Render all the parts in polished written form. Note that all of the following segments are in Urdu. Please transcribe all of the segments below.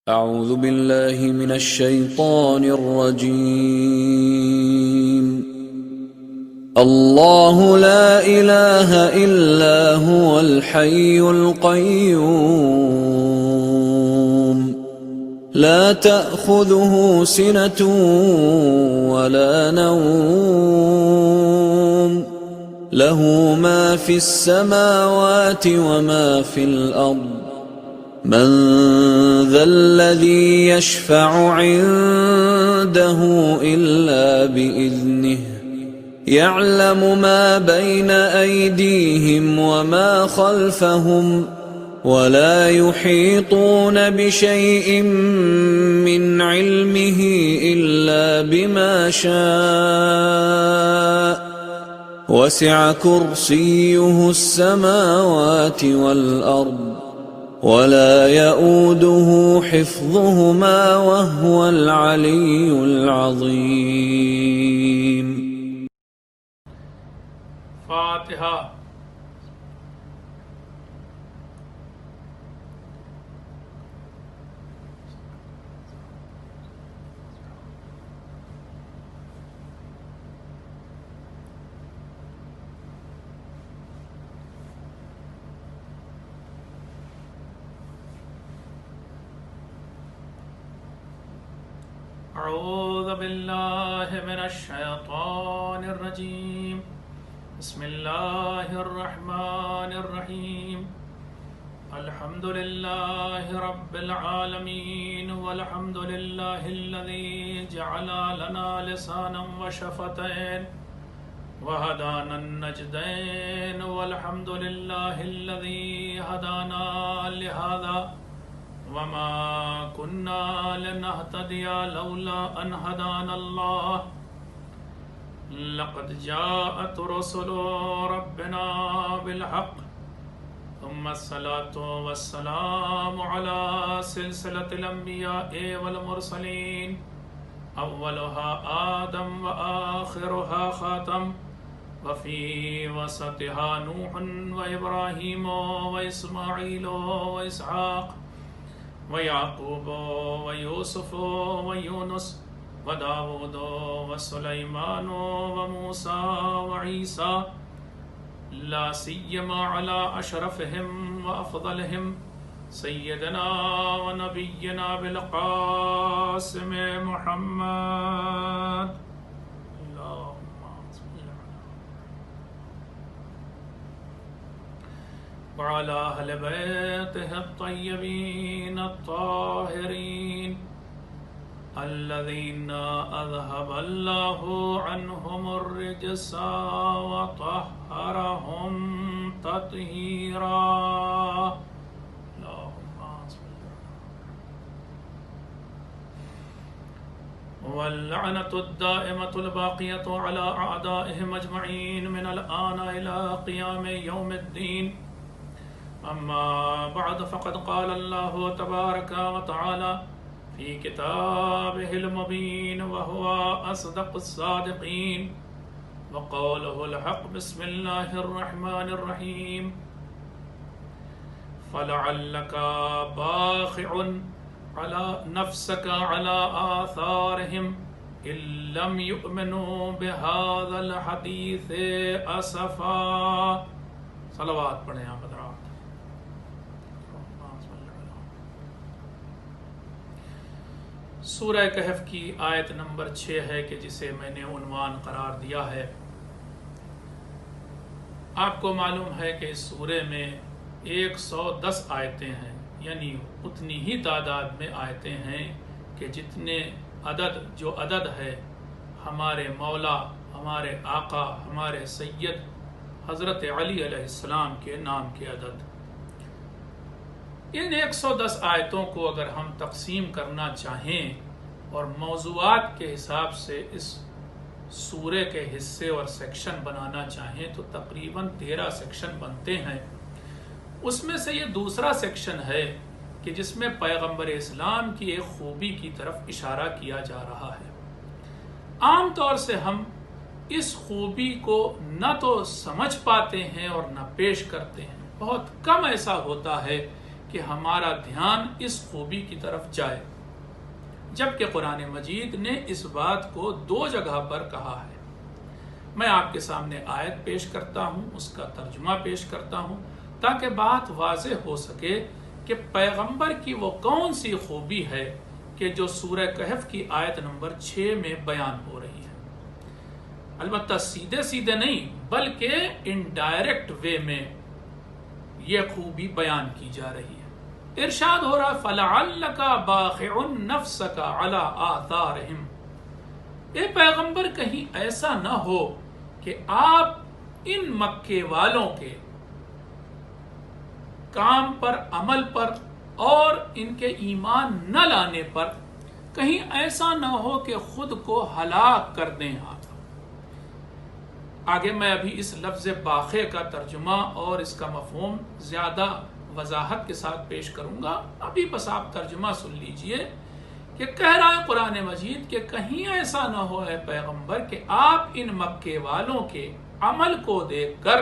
أعوذ بالله من الشيطان الرجيم. الله لا إله إلا هو الحي القيوم لا تأخذه سنة ولا نوم له ما في السماوات وما في الأرض من ذا الذي يشفع عنده إلا بإذنه يعلم ما بين أيديهم وما خلفهم ولا يحيطون بشيء من علمه إلا بما شاء وسع كرسيه السماوات والأرض ولا يؤوده حفظهما وهو العلي العظيم. فاتحة. أعوذ بالله من الشيطان الرجيم. بسم الله الرحمن الرحيم. الحمد لله رب العالمين والحمد لله الذي جعل لنا لسانا وشفتين وهدانا النجدين والحمد لله الذي هدانا لهذا وما كنا لنهتدي لولا أن هدانا الله لقد جاءت رسل ربنا بالحق ثم الصلاة والسلام على سلسلة الأنبياء والمرسلين أولها آدم وآخرها خاتم وفي وسطها نوح وإبراهيم وإسماعيل وإسحاق ويعقوب ويوسف ويونس وداود وسليمان وموسى وعيسى لا سيما على أشرفهم وأفضلهم سيدنا ونبينا بالقاسم محمد وعلى أهل بيته الطيبين الطاهرين الذين أذهب الله عنهم الرجس وطهرهم تطهيرا. واللعنة الدائمة الباقية على أعدائهم أجمعين من الآن إلى قيام يوم الدين. أما بعد فقد قال الله تبارك وتعالى في كتابه المبين وهو أصدق الصادقين وقوله الحق. بسم الله الرحمن الرحيم. فلعلك باخع على نفسك على آثارهم إن لم يؤمنوا بهذا الحديث أسفا. صلوات پڑھیں آپ حضرات. سورہ کہف کی آیت نمبر 6 ہے کہ جسے میں نے عنوان قرار دیا ہے. آپ کو معلوم ہے کہ اس سورے میں 110 آیتیں ہیں، یعنی اتنی ہی تعداد میں آیتیں ہیں کہ جتنے جو عدد ہے ہمارے مولا، ہمارے آقا، ہمارے سید حضرت علی علیہ السلام کے نام کے عدد. ان 110 آیتوں کو اگر ہم تقسیم کرنا چاہیں اور موضوعات کے حساب سے اس سورے کے حصے اور سیکشن بنانا چاہیں تو تقریباً 13 سیکشن بنتے ہیں. اس میں سے یہ دوسرا سیکشن ہے کہ جس میں پیغمبر اسلام کی ایک خوبی کی طرف اشارہ کیا جا رہا ہے. عام طور سے ہم اس خوبی کو نہ تو سمجھ پاتے ہیں اور نہ پیش کرتے ہیں. بہت کم ایسا ہوتا ہے کہ ہمارا دھیان اس خوبی کی طرف جائے، جبکہ قرآن مجید نے اس بات کو 2 جگہ پر کہا ہے۔ میں آپ کے سامنے آیت پیش کرتا ہوں، اس کا ترجمہ پیش کرتا ہوں تاکہ بات واضح ہو سکے کہ پیغمبر کی وہ کون سی خوبی ہے کہ جو سورہ کہف کی آیت نمبر 6 میں بیان ہو رہی ہے۔ البتہ سیدھے سیدھے نہیں بلکہ انڈائریکٹ وے میں یہ خوبی بیان کی جا رہی ہے۔ ارشاد ہو رہا فَلَعَلَّكَ بَاخِعٌ نَفْسَكَ عَلَىٰ آثَارِهِمْ، اے پیغمبر کہیں ایسا نہ ہو کہ آپ ان مکے والوں کے کام پر، عمل پر اور ان کے ایمان نہ لانے پر کہیں ایسا نہ ہو کہ خود کو ہلاک کر دیں آپ۔ آگے میں ابھی اس لفظ باخع کا ترجمہ اور اس کا مفہوم زیادہ وضاحت کے ساتھ پیش کروں گا، ابھی بس آپ ترجمہ سن لیجئے کہ کہہ رہا ہے قرآن مجید کہ کہیں ایسا نہ ہو اے پیغمبر کہ آپ ان مکے والوں کے عمل کو دیکھ کر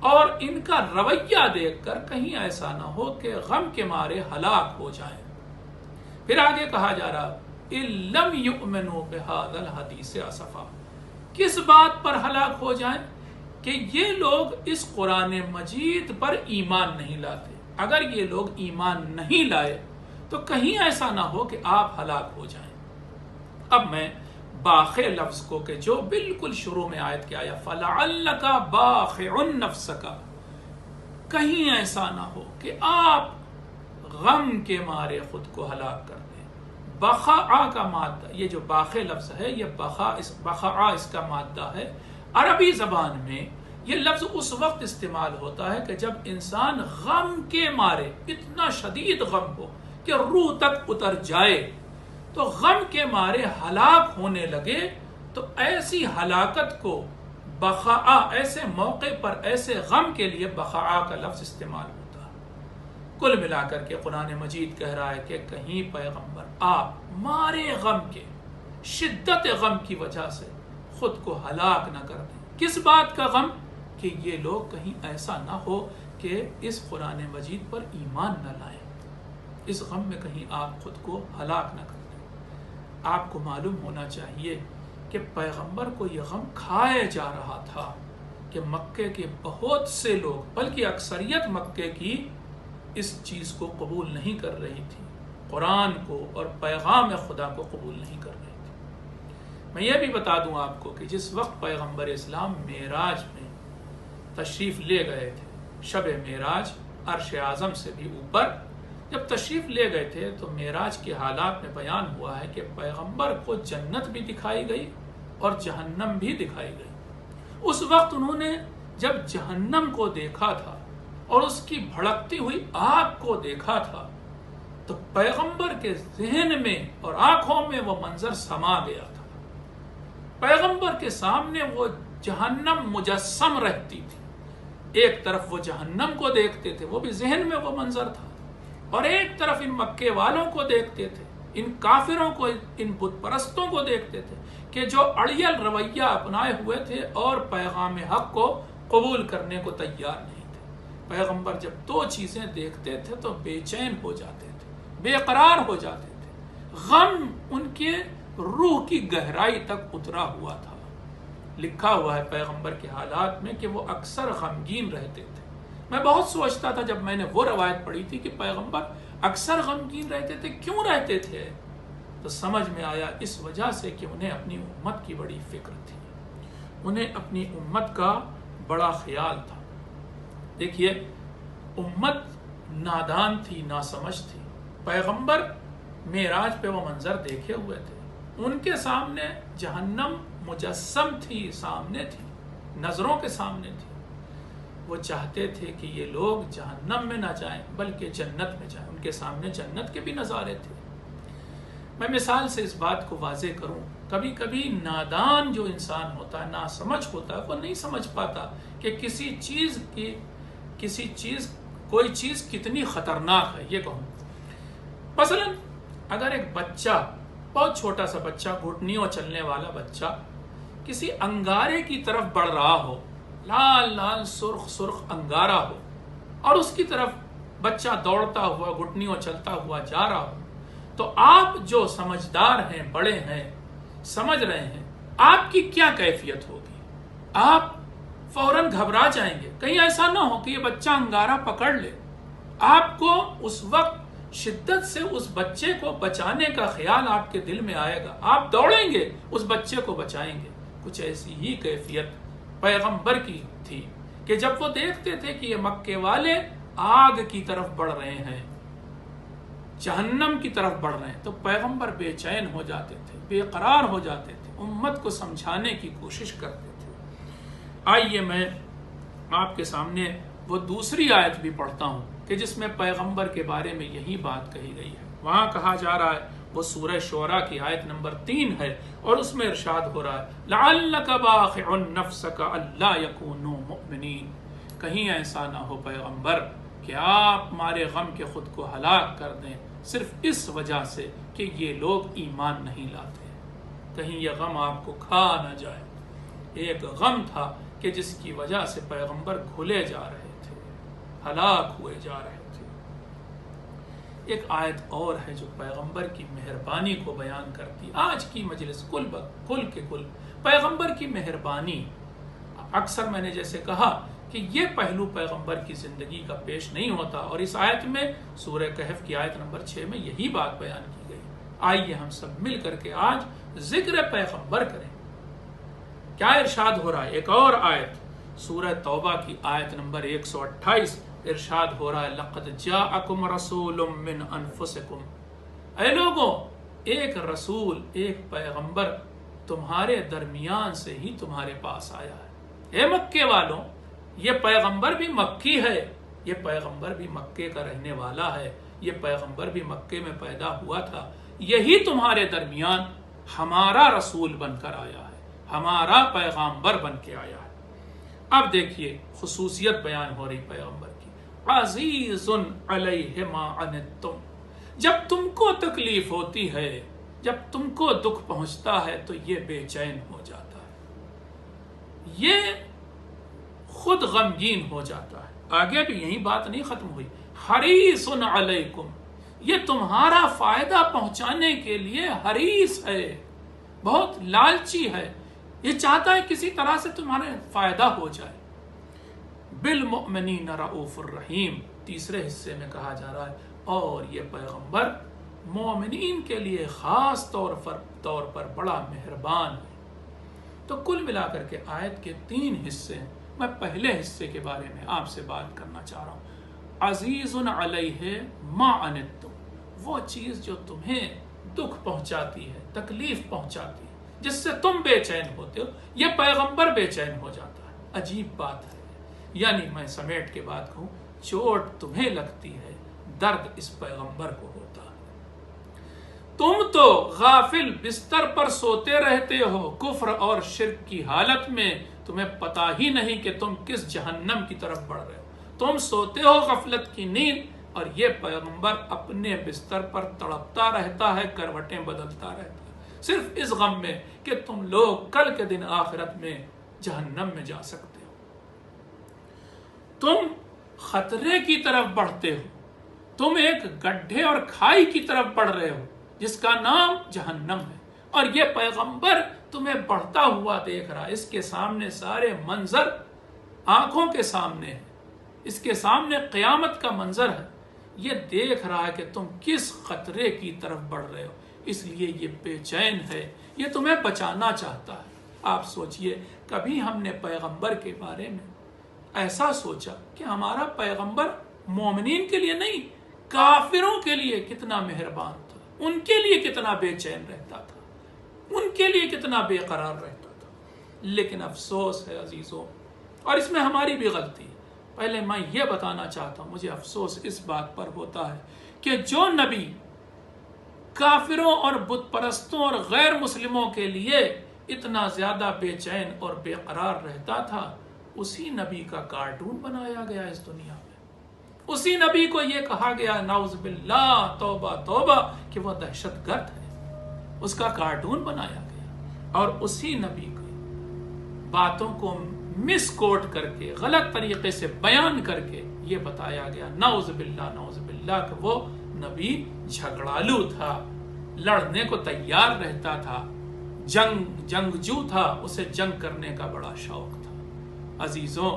اور ان کا رویہ دیکھ کر کہیں ایسا نہ ہو کہ غم کے مارے ہلاک ہو جائیں۔ پھر آگے کہا جا رہا إِن لَمْ يُؤْمِنُوا بِهَذَا الْحَدِيثِ آسَفًا، کس بات پر ہلاک ہو جائیں کہ یہ لوگ اس قرآن مجید پر ایمان نہیں لاتے۔ اگر یہ لوگ ایمان نہیں لائے تو کہیں ایسا نہ ہو کہ آپ ہلاک ہو جائیں۔ اب میں باخع لفظ کو کہ جو بالکل شروع میں آیت کیا آیا فَلَعَلَّكَ بَاخِعٌ نَفْسَكَ، کہیں ایسا نہ ہو کہ آپ غم کے مارے خود کو ہلاک کر دیں۔ بخع کا مادہ، یہ جو باخع لفظ ہے یہ بخع اس کا مادہ ہے۔ عربی زبان میں یہ لفظ اس وقت استعمال ہوتا ہے کہ جب انسان غم کے مارے اتنا شدید غم ہو کہ روح تک اتر جائے، تو غم کے مارے ہلاک ہونے لگے، تو ایسی ہلاکت کو بخع، ایسے موقع پر ایسے غم کے لیے بخع کا لفظ استعمال ہوتا ہے۔ کل ملا کر کے قرآن مجید کہہ رہا ہے کہ کہیں پیغمبر آپ مارے غم کے، شدت غم کی وجہ سے خود کو ہلاک نہ کر دیں۔ کس بات کا غم؟ کہ یہ لوگ کہیں ایسا نہ ہو کہ اس قرآن مجید پر ایمان نہ لائیں، اس غم میں کہیں آپ خود کو ہلاک نہ کر دیں۔ آپ کو معلوم ہونا چاہیے کہ پیغمبر کو یہ غم کھائے جا رہا تھا کہ مکے کے بہت سے لوگ، بلکہ اکثریت مکے کی اس چیز کو قبول نہیں کر رہی تھی، قرآن کو اور پیغام خدا کو قبول نہیں کر رہی تھی۔ میں یہ بھی بتا دوں آپ کو کہ جس وقت پیغمبر اسلام معراج میں تشریف لے گئے تھے، شب معراج عرش اعظم سے بھی اوپر جب تشریف لے گئے تھے، تو معراج کے حالات میں بیان ہوا ہے کہ پیغمبر کو جنت بھی دکھائی گئی اور جہنم بھی دکھائی گئی۔ اس وقت انہوں نے جب جہنم کو دیکھا تھا اور اس کی بھڑکتی ہوئی آگ کو دیکھا تھا، تو پیغمبر کے ذہن میں اور آنکھوں میں وہ منظر سما گیا تھا۔ پیغمبر کے سامنے وہ جہنم مجسم رہتی تھی، ایک طرف وہ جہنم کو دیکھتے تھے، وہ بھی ذہن میں وہ منظر تھا، اور ایک طرف ان مکے والوں کو دیکھتے تھے، ان کافروں کو، ان بت پرستوں کو دیکھتے تھے کہ جو اڑیل رویہ اپنائے ہوئے تھے اور پیغام حق کو قبول کرنے کو تیار نہیں تھے۔ پیغمبر جب 2 چیزیں دیکھتے تھے تو بے چین ہو جاتے تھے، بے قرار ہو جاتے تھے، غم ان کے روح کی گہرائی تک اترا ہوا تھا۔ لکھا ہوا ہے پیغمبر کے حالات میں کہ وہ اکثر غمگین رہتے تھے۔ میں بہت سوچتا تھا جب میں نے وہ روایت پڑھی تھی کہ پیغمبر اکثر غمگین رہتے تھے، کیوں رہتے تھے؟ تو سمجھ میں آیا اس وجہ سے کہ انہیں اپنی امت کی بڑی فکر تھی، انہیں اپنی امت کا بڑا خیال تھا۔ دیکھیے، امت نادان تھی، ناسمجھ تھی۔ پیغمبر معراج پہ وہ منظر دیکھے ہوئے تھے، ان کے سامنے جہنم مجسم تھی، سامنے تھی، نظروں کے سامنے تھی۔ وہ چاہتے تھے کہ یہ لوگ جہنم میں نہ جائیں بلکہ جنت میں جائیں، ان کے سامنے جنت کے بھی نظارے تھے۔ میں مثال سے اس بات کو واضح کروں، کبھی کبھی نادان جو انسان ہوتا ہے، ناسمجھ ہوتا ہے، وہ نہیں سمجھ پاتا کہ کوئی چیز کتنی خطرناک ہے۔ یہ کہوں مثلا اگر ایک بچہ، بہت چھوٹا سا بچہ، گھٹنیوں چلنے والا بچہ کسی انگارے کی طرف بڑھ رہا ہو، لال لال سرخ سرخ انگارہ ہو، اور اس کی طرف بچہ دوڑتا ہوا گھٹنیوں چلتا ہوا جا رہا ہو، تو آپ جو سمجھدار ہیں، بڑے ہیں، سمجھ رہے ہیں، آپ کی کیا کیفیت ہوگی؟ آپ فوراً گھبرا جائیں گے، کہیں ایسا نہ ہو کہ یہ بچہ انگارہ پکڑ لے۔ آپ کو اس وقت شدت سے اس بچے کو بچانے کا خیال آپ کے دل میں آئے گا، آپ دوڑیں گے، اس بچے کو بچائیں گے۔ کچھ ایسی ہی کیفیت پیغمبر کی تھی کہ جب وہ دیکھتے تھے کہ یہ مکے والے آگ کی طرف بڑھ رہے ہیں، جہنم کی طرف بڑھ رہے ہیں، تو پیغمبر بے چین ہو جاتے تھے، بے قرار ہو جاتے تھے، امت کو سمجھانے کی کوشش کرتے تھے۔ آئیے میں آپ کے سامنے وہ دوسری آیت بھی پڑھتا ہوں کہ جس میں پیغمبر کے بارے میں یہی بات کہی گئی ہے۔ وہاں کہا جا رہا ہے، وہ سورہ شعراء کی آیت نمبر 3 ہے، اور اس میں ارشاد ہو رہا ہے لَعَلَّكَ بَاخِعٌ نَفْسَكَ أَلَّا يَكُونُوا مُؤْمِنِينَ، کہیں ایسا نہ ہو پیغمبر کہ آپ مارے غم کے خود کو ہلاک کر دیں صرف اس وجہ سے کہ یہ لوگ ایمان نہیں لاتے، کہیں یہ غم آپ کو کھا نہ جائے۔ ایک غم تھا کہ جس کی وجہ سے پیغمبر کھلے جا رہے تھے، ہلاک ہوئے جا رہے تھے۔ ایک آیت اور ہے جو پیغمبر کی مہربانی کو بیان کرتی۔ آج کی مجلس کل پیغمبر کی مہربانی، اکثر میں نے جیسے کہا کہ یہ پہلو پیغمبر کی زندگی کا پیش نہیں ہوتا، اور اس آیت میں سورہ کہف کی آیت نمبر 6 میں یہی بات بیان کی گئی۔ آئیے ہم سب مل کر کے آج ذکر پیغمبر کریں۔ کیا ارشاد ہو رہا ہے؟ ایک اور آیت سورہ توبہ کی آیت نمبر 128 ارشاد ہو رہا ہے لَقَدْ جَاءَكُمْ رَسُولٌ مِّنْ أَنفُسِكُمْ، اے لوگوں، ایک رسول، ایک پیغمبر تمہارے درمیان سے ہی تمہارے پاس آیا ہے۔ اے مکے والوں، یہ پیغمبر بھی مکی ہے، یہ پیغمبر بھی مکے کا رہنے والا ہے، یہ پیغمبر بھی مکے میں پیدا ہوا تھا، یہی تمہارے درمیان ہمارا رسول بن کر آیا ہے، ہمارا پیغمبر بن کے آیا ہے۔ اب دیکھیے خصوصیت بیان ہو رہی پیغمبر کی، عزیز علیہ ما عنتم، جب تم کو تکلیف ہوتی ہے، جب تم کو دکھ پہنچتا ہے تو یہ بے چین ہو جاتا ہے، یہ خود غمگین ہو جاتا ہے۔ آگے بھی یہی بات نہیں ختم ہوئی، حریص علیکم، یہ تمہارا فائدہ پہنچانے کے لیے حریص ہے، بہت لالچی ہے، یہ چاہتا ہے کسی طرح سے تمہارے فائدہ ہو جائے۔ بالمؤمنین رؤوف الرحیم، تیسرے حصے میں کہا جا رہا ہے اور یہ پیغمبر مومنین کے لیے خاص طور پر بڑا مہربان ہے۔ تو کل ملا کر کے آیت کے 3 حصے ہیں۔ میں پہلے حصے کے بارے میں آپ سے بات کرنا چاہ رہا ہوں، عزیز علیہ ما عنتم، وہ چیز جو تمہیں دکھ پہنچاتی ہے، تکلیف پہنچاتی ہے، جس سے تم بے چین ہوتے ہو، یہ پیغمبر بے چین ہو جاتا ہے۔ عجیب بات ہے، یعنی میں سمیٹ کے بات کہوں، چوٹ تمہیں لگتی ہے، درد اس پیغمبر کو ہوتا ہے۔ تم تو غافل بستر پر سوتے رہتے ہو کفر اور شرک کی حالت میں، تمہیں پتا ہی نہیں کہ تم کس جہنم کی طرف بڑھ رہے ہو، تم سوتے ہو غفلت کی نیند، اور یہ پیغمبر اپنے بستر پر تڑپتا رہتا ہے، کروٹیں بدلتا رہتا ہے، صرف اس غم میں کہ تم لوگ کل کے دن آخرت میں جہنم میں جا سکتے ہو۔ تم خطرے کی طرف بڑھتے ہو، تم ایک گڈھے اور کھائی کی طرف بڑھ رہے ہو جس کا نام جہنم ہے، اور یہ پیغمبر تمہیں بڑھتا ہوا دیکھ رہا ہے۔ اس کے سامنے سارے منظر آنکھوں کے سامنے ہے، اس کے سامنے قیامت کا منظر ہے، یہ دیکھ رہا ہے کہ تم کس خطرے کی طرف بڑھ رہے ہو، اس لیے یہ بے چین ہے، یہ تمہیں بچانا چاہتا ہے۔ آپ سوچئے، کبھی ہم نے پیغمبر کے بارے میں ایسا سوچا کہ ہمارا پیغمبر مومنین کے لیے نہیں، کافروں کے لیے کتنا مہربان تھا، ان کے لیے کتنا بے چین رہتا تھا، ان کے لیے کتنا بے قرار رہتا تھا۔ لیکن افسوس ہے عزیزوں، اور اس میں ہماری بھی غلطی ہے۔ پہلے میں یہ بتانا چاہتا ہوں، مجھے افسوس اس بات پر ہوتا ہے کہ جو نبی کافروں اور بت پرستوں اور غیر مسلموں کے لیے اتنا زیادہ بے چین اور بے قرار رہتا تھا، اسی نبی کا کارٹون بنایا گیا اس دنیا میں، اسی نبی کو یہ کہا گیا نعوذ باللہ، توبہ توبہ، کہ وہ دہشت گرد ہے، اس کا کارٹون بنایا گیا، اور اسی نبی کی باتوں کو مس کوٹ کر کے، غلط طریقے سے بیان کر کے یہ بتایا گیا نعوذ باللہ کہ وہ نبی جھگڑالو تھا، لڑنے کو تیار رہتا تھا، جنگجو تھا، اسے جنگ کرنے کا بڑا شوق تھا۔ عزیزوں،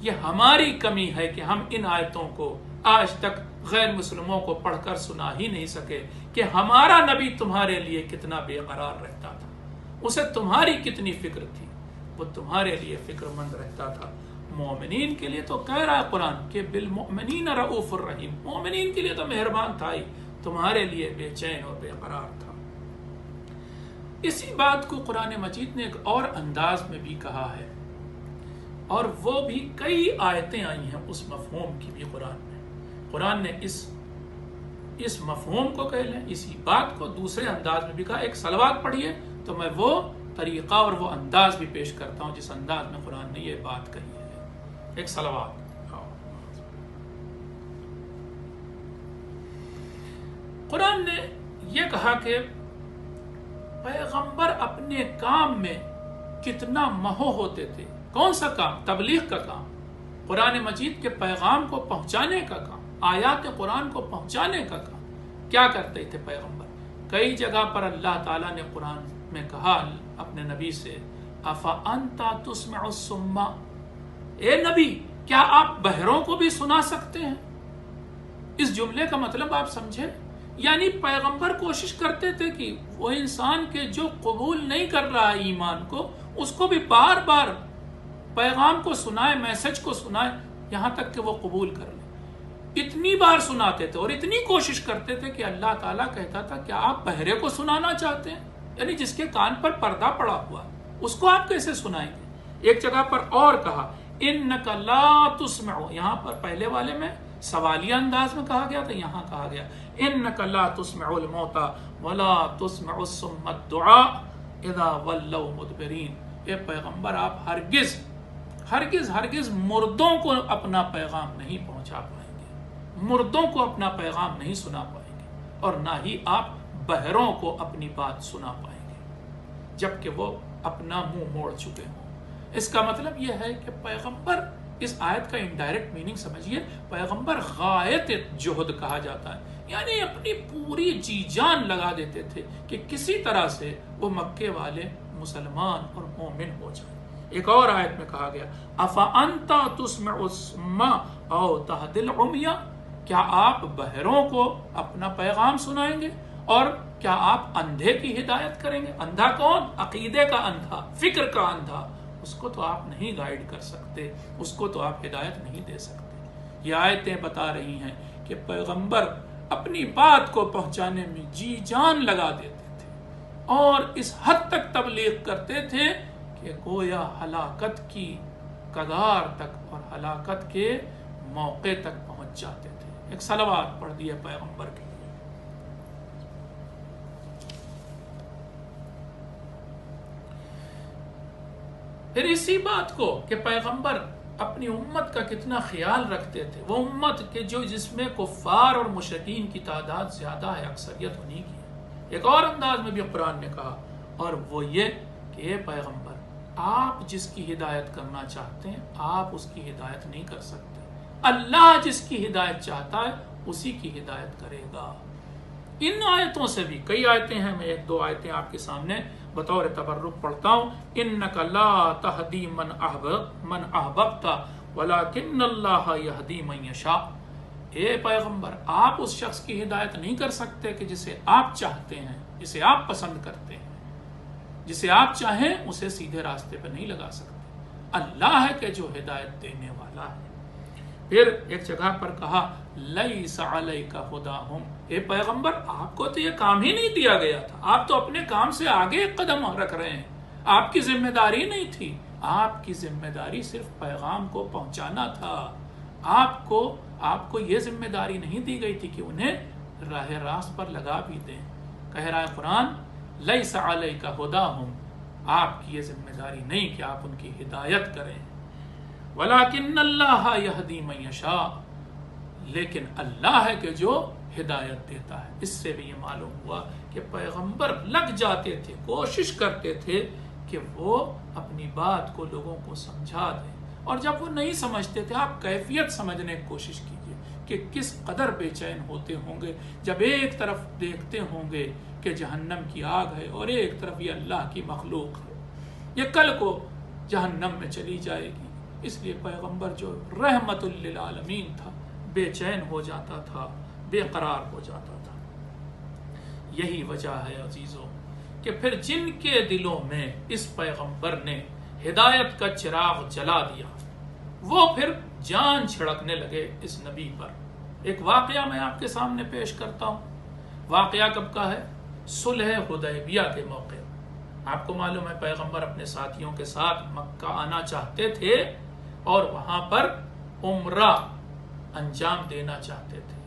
یہ ہماری کمی ہے کہ ہم ان آیتوں کو آج تک غیر مسلموں کو پڑھ کر سنا ہی نہیں سکے کہ ہمارا نبی تمہارے لیے کتنا بے قرار رہتا تھا، اسے تمہاری کتنی فکر تھی، وہ تمہارے لیے فکر مند رہتا تھا۔ مومنین کے لیے تو کہہ رہا ہے قرآن کہ بالمؤمنین رؤوف الرحیم، مومنین کے لیے تو مہربان تھا ہی، تمہارے لیے بے چین اور بے قرار تھا۔ اسی بات کو قرآن مجید نے ایک اور انداز میں بھی کہا ہے، اور وہ بھی کئی آیتیں آئی ہیں اس مفہوم کی بھی قرآن نے اس مفہوم کو کہہ لیں، اسی بات کو دوسرے انداز میں بھی کہا۔ ایک صلوات پڑھیے تو میں وہ طریقہ اور وہ انداز بھی پیش کرتا ہوں جس انداز میں قرآن نے یہ بات کہی ہے۔ ایک صلوات۔ قرآن نے یہ کہا کہ پیغمبر اپنے کام میں کتنا مہو ہوتے تھے۔ کون سا کام؟ تبلیغ کا کام، قرآن مجید کے پیغام کو پہنچانے کا کام، آیات قرآن کو پہنچانے کا کام۔ کیا کرتے تھے پیغمبر؟ کئی جگہ پر اللہ تعالیٰ نے قرآن میں کہا اپنے نبی سے افانتا تسمع الصم، اے نبی کیا آپ بہروں کو بھی سنا سکتے ہیں؟ اس جملے کا مطلب آپ سمجھے، یعنی پیغمبر کوشش کرتے تھے کہ وہ انسان کے جو قبول نہیں کر رہا ہے ایمان کو، اس کو بھی بار بار پیغام کو سنائے، میسج کو سنائے، یہاں تک کہ وہ قبول کر لے۔ اتنی بار سناتے تھے اور اتنی کوشش کرتے تھے کہ اللہ تعالیٰ کہتا تھا کیا آپ بہرے کو سنانا چاہتے ہیں؟ یعنی جس کے کان پر پردہ پڑا ہوا اس کو آپ کیسے سنائیں گے؟ ایک جگہ پر اور کہا انک لا تسمع، یہاں پر پہلے والے میں سوالیہ انداز میں کہا گیا تھا، یہاں کہا گیا انک لا تسمع الموتى ولا تسمع الصم الدعاء اذا ولوا مدبرین۔ اے پیغمبر آپ ہرگز مردوں کو اپنا پیغام نہیں پہنچا پائیں گے، مردوں کو اپنا پیغام نہیں سنا پائیں گے، اور نہ ہی آپ بہروں کو اپنی بات سنا پائیں گے جبکہ وہ اپنا منہ موڑ چکے ہوں۔ اس کا مطلب یہ ہے کہ پیغمبر، اس آیت کا انڈائریکٹ میننگ سمجھیے، پیغمبر غایت جہد کہا جاتا ہے، یعنی اپنی پوری جی جان لگا دیتے تھے کہ کسی طرح سے وہ مکے والے مسلمان اور مومن ہو جائیں۔ ایک اور آیت میں کہا گیا افانتا تسمع الصم او تهدی العمی، کیا آپ بہروں کو اپنا پیغام سنائیں گے اور کیا آپ اندھے کی ہدایت کریں گے؟ اندھا کون؟ عقیدے کا اندھا، فکر کا اندھا، اس کو تو آپ نہیں گائیڈ کر سکتے، اس کو تو آپ ہدایت نہیں دے سکتے۔ یہ آیتیں بتا رہی ہیں کہ پیغمبر اپنی بات کو پہنچانے میں جی جان لگا دیتے تھے اور اس حد تک تبلیغ کرتے تھے کہ گویا ہلاکت کی کگار تک اور ہلاکت کے موقع تک پہنچ جاتے تھے۔ ایک صلوات پڑھ دیے پیغمبر کے لیے۔ پھر اسی بات کو کہ پیغمبر اپنی امت کا کتنا خیال رکھتے تھے، وہ امت کے جس میں کفار اور مشرکین کی تعداد زیادہ ہے، اکثریت انہی کی ہے۔ ایک اور انداز میں بھی قرآن نے کہا، اور وہ یہ کہ اے پیغمبر آپ جس کی ہدایت کرنا چاہتے ہیں آپ اس کی ہدایت نہیں کر سکتے، اللہ جس کی ہدایت چاہتا ہے اسی کی ہدایت کرے گا۔ ان آیتوں سے بھی کئی آیتیں ہیں، میں ایک دو آیتیں آپ کے سامنے بطور تبرک پڑھتا ہوں۔ انک لا تہدی من احببت ولکن اللہ یہدی من یشاء، اے پیغمبر آپ اس شخص کی ہدایت نہیں کر سکتے کہ جسے آپ چاہتے ہیں، جسے آپ پسند کرتے ہیں، جسے آپ چاہیں اسے سیدھے راستے پہ نہیں لگا سکتے، اللہ ہے کہ جو ہدایت دینے والا ہے۔ پھر ایک جگہ پر کہا لیس علیک ھداھم، اے پیغمبر آپ کو تو یہ کام ہی نہیں دیا گیا تھا، آپ تو اپنے کام سے آگے ایک قدم رکھ رہے ہیں، آپ کی ذمہ داری نہیں تھی، آپ کی ذمہ داری صرف پیغام کو پہنچانا تھا، آپ کو یہ ذمہ داری نہیں دی گئی تھی کہ انہیں راہ راست پر لگا بھی دیں۔ کہہ رہا ہے قرآن لیس علیک ھداھم، آپ کی یہ ذمہ داری نہیں کہ آپ ان کی ہدایت کریں، ولیکن اللہ یہدی من یشاء، لیکن اللہ ہے کہ جو ہدایت دیتا ہے۔ اس سے بھی یہ معلوم ہوا کہ پیغمبر لگ جاتے تھے، کوشش کرتے تھے کہ وہ اپنی بات کو لوگوں کو سمجھا دیں، اور جب وہ نہیں سمجھتے تھے آپ کیفیت سمجھنے کی کوشش کیجئے کہ کس قدر بے چین ہوتے ہوں گے جب ایک طرف دیکھتے ہوں گے کہ جہنم کی آگ ہے اور ایک طرف یہ اللہ کی مخلوق ہے، یہ کل کو جہنم میں چلی جائے گی۔ اس لیے پیغمبر جو رحمت للعالمین تھا بے چین ہو جاتا تھا، بے قرار ہو جاتا تھا۔ یہی وجہ ہے عزیزوں کہ پھر جن کے دلوں میں اس پیغمبر نے ہدایت کا چراغ جلا دیا وہ پھر جان چھڑکنے لگے اس نبی پر۔ ایک واقعہ میں آپ کے سامنے پیش کرتا ہوں۔ واقعہ کب کا ہے؟ صلح حدیبیہ کے موقع۔ آپ کو معلوم ہے پیغمبر اپنے ساتھیوں کے ساتھ مکہ آنا چاہتے تھے اور وہاں پر عمرہ انجام دینا چاہتے تھے،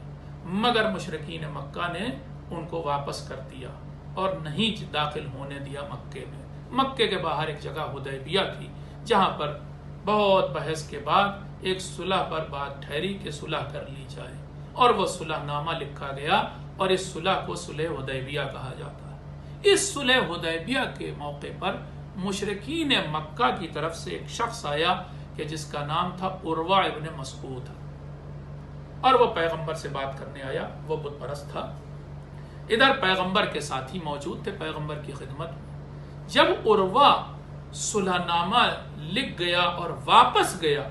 مگر مشرکین مکہ نے ان کو واپس کر دیا اور نہیں داخل ہونے دیا مکے میں۔ مکے کے باہر ایک جگہ حدیبیہ تھی جہاں پر بہت بحث کے بعد ایک صلح پر بات ٹھہری کہ صلح کر لی جائے، اور وہ صلح نامہ لکھا گیا اور اس صلح کو صلح حدیبیہ کہا جاتا ہے۔ اس صلح حدیبیہ کے موقع پر مشرکین مکہ کی طرف سے ایک شخص آیا کہ جس کا نام تھا عروہ ابن مسعود، اور وہ پیغمبر سے بات کرنے آیا۔ وہ بت پرست تھا۔ ادھر پیغمبر کے ساتھی موجود تھے پیغمبر کی خدمت میں۔ جب عروہ صلح نامہ لکھ گیا اور واپس گیا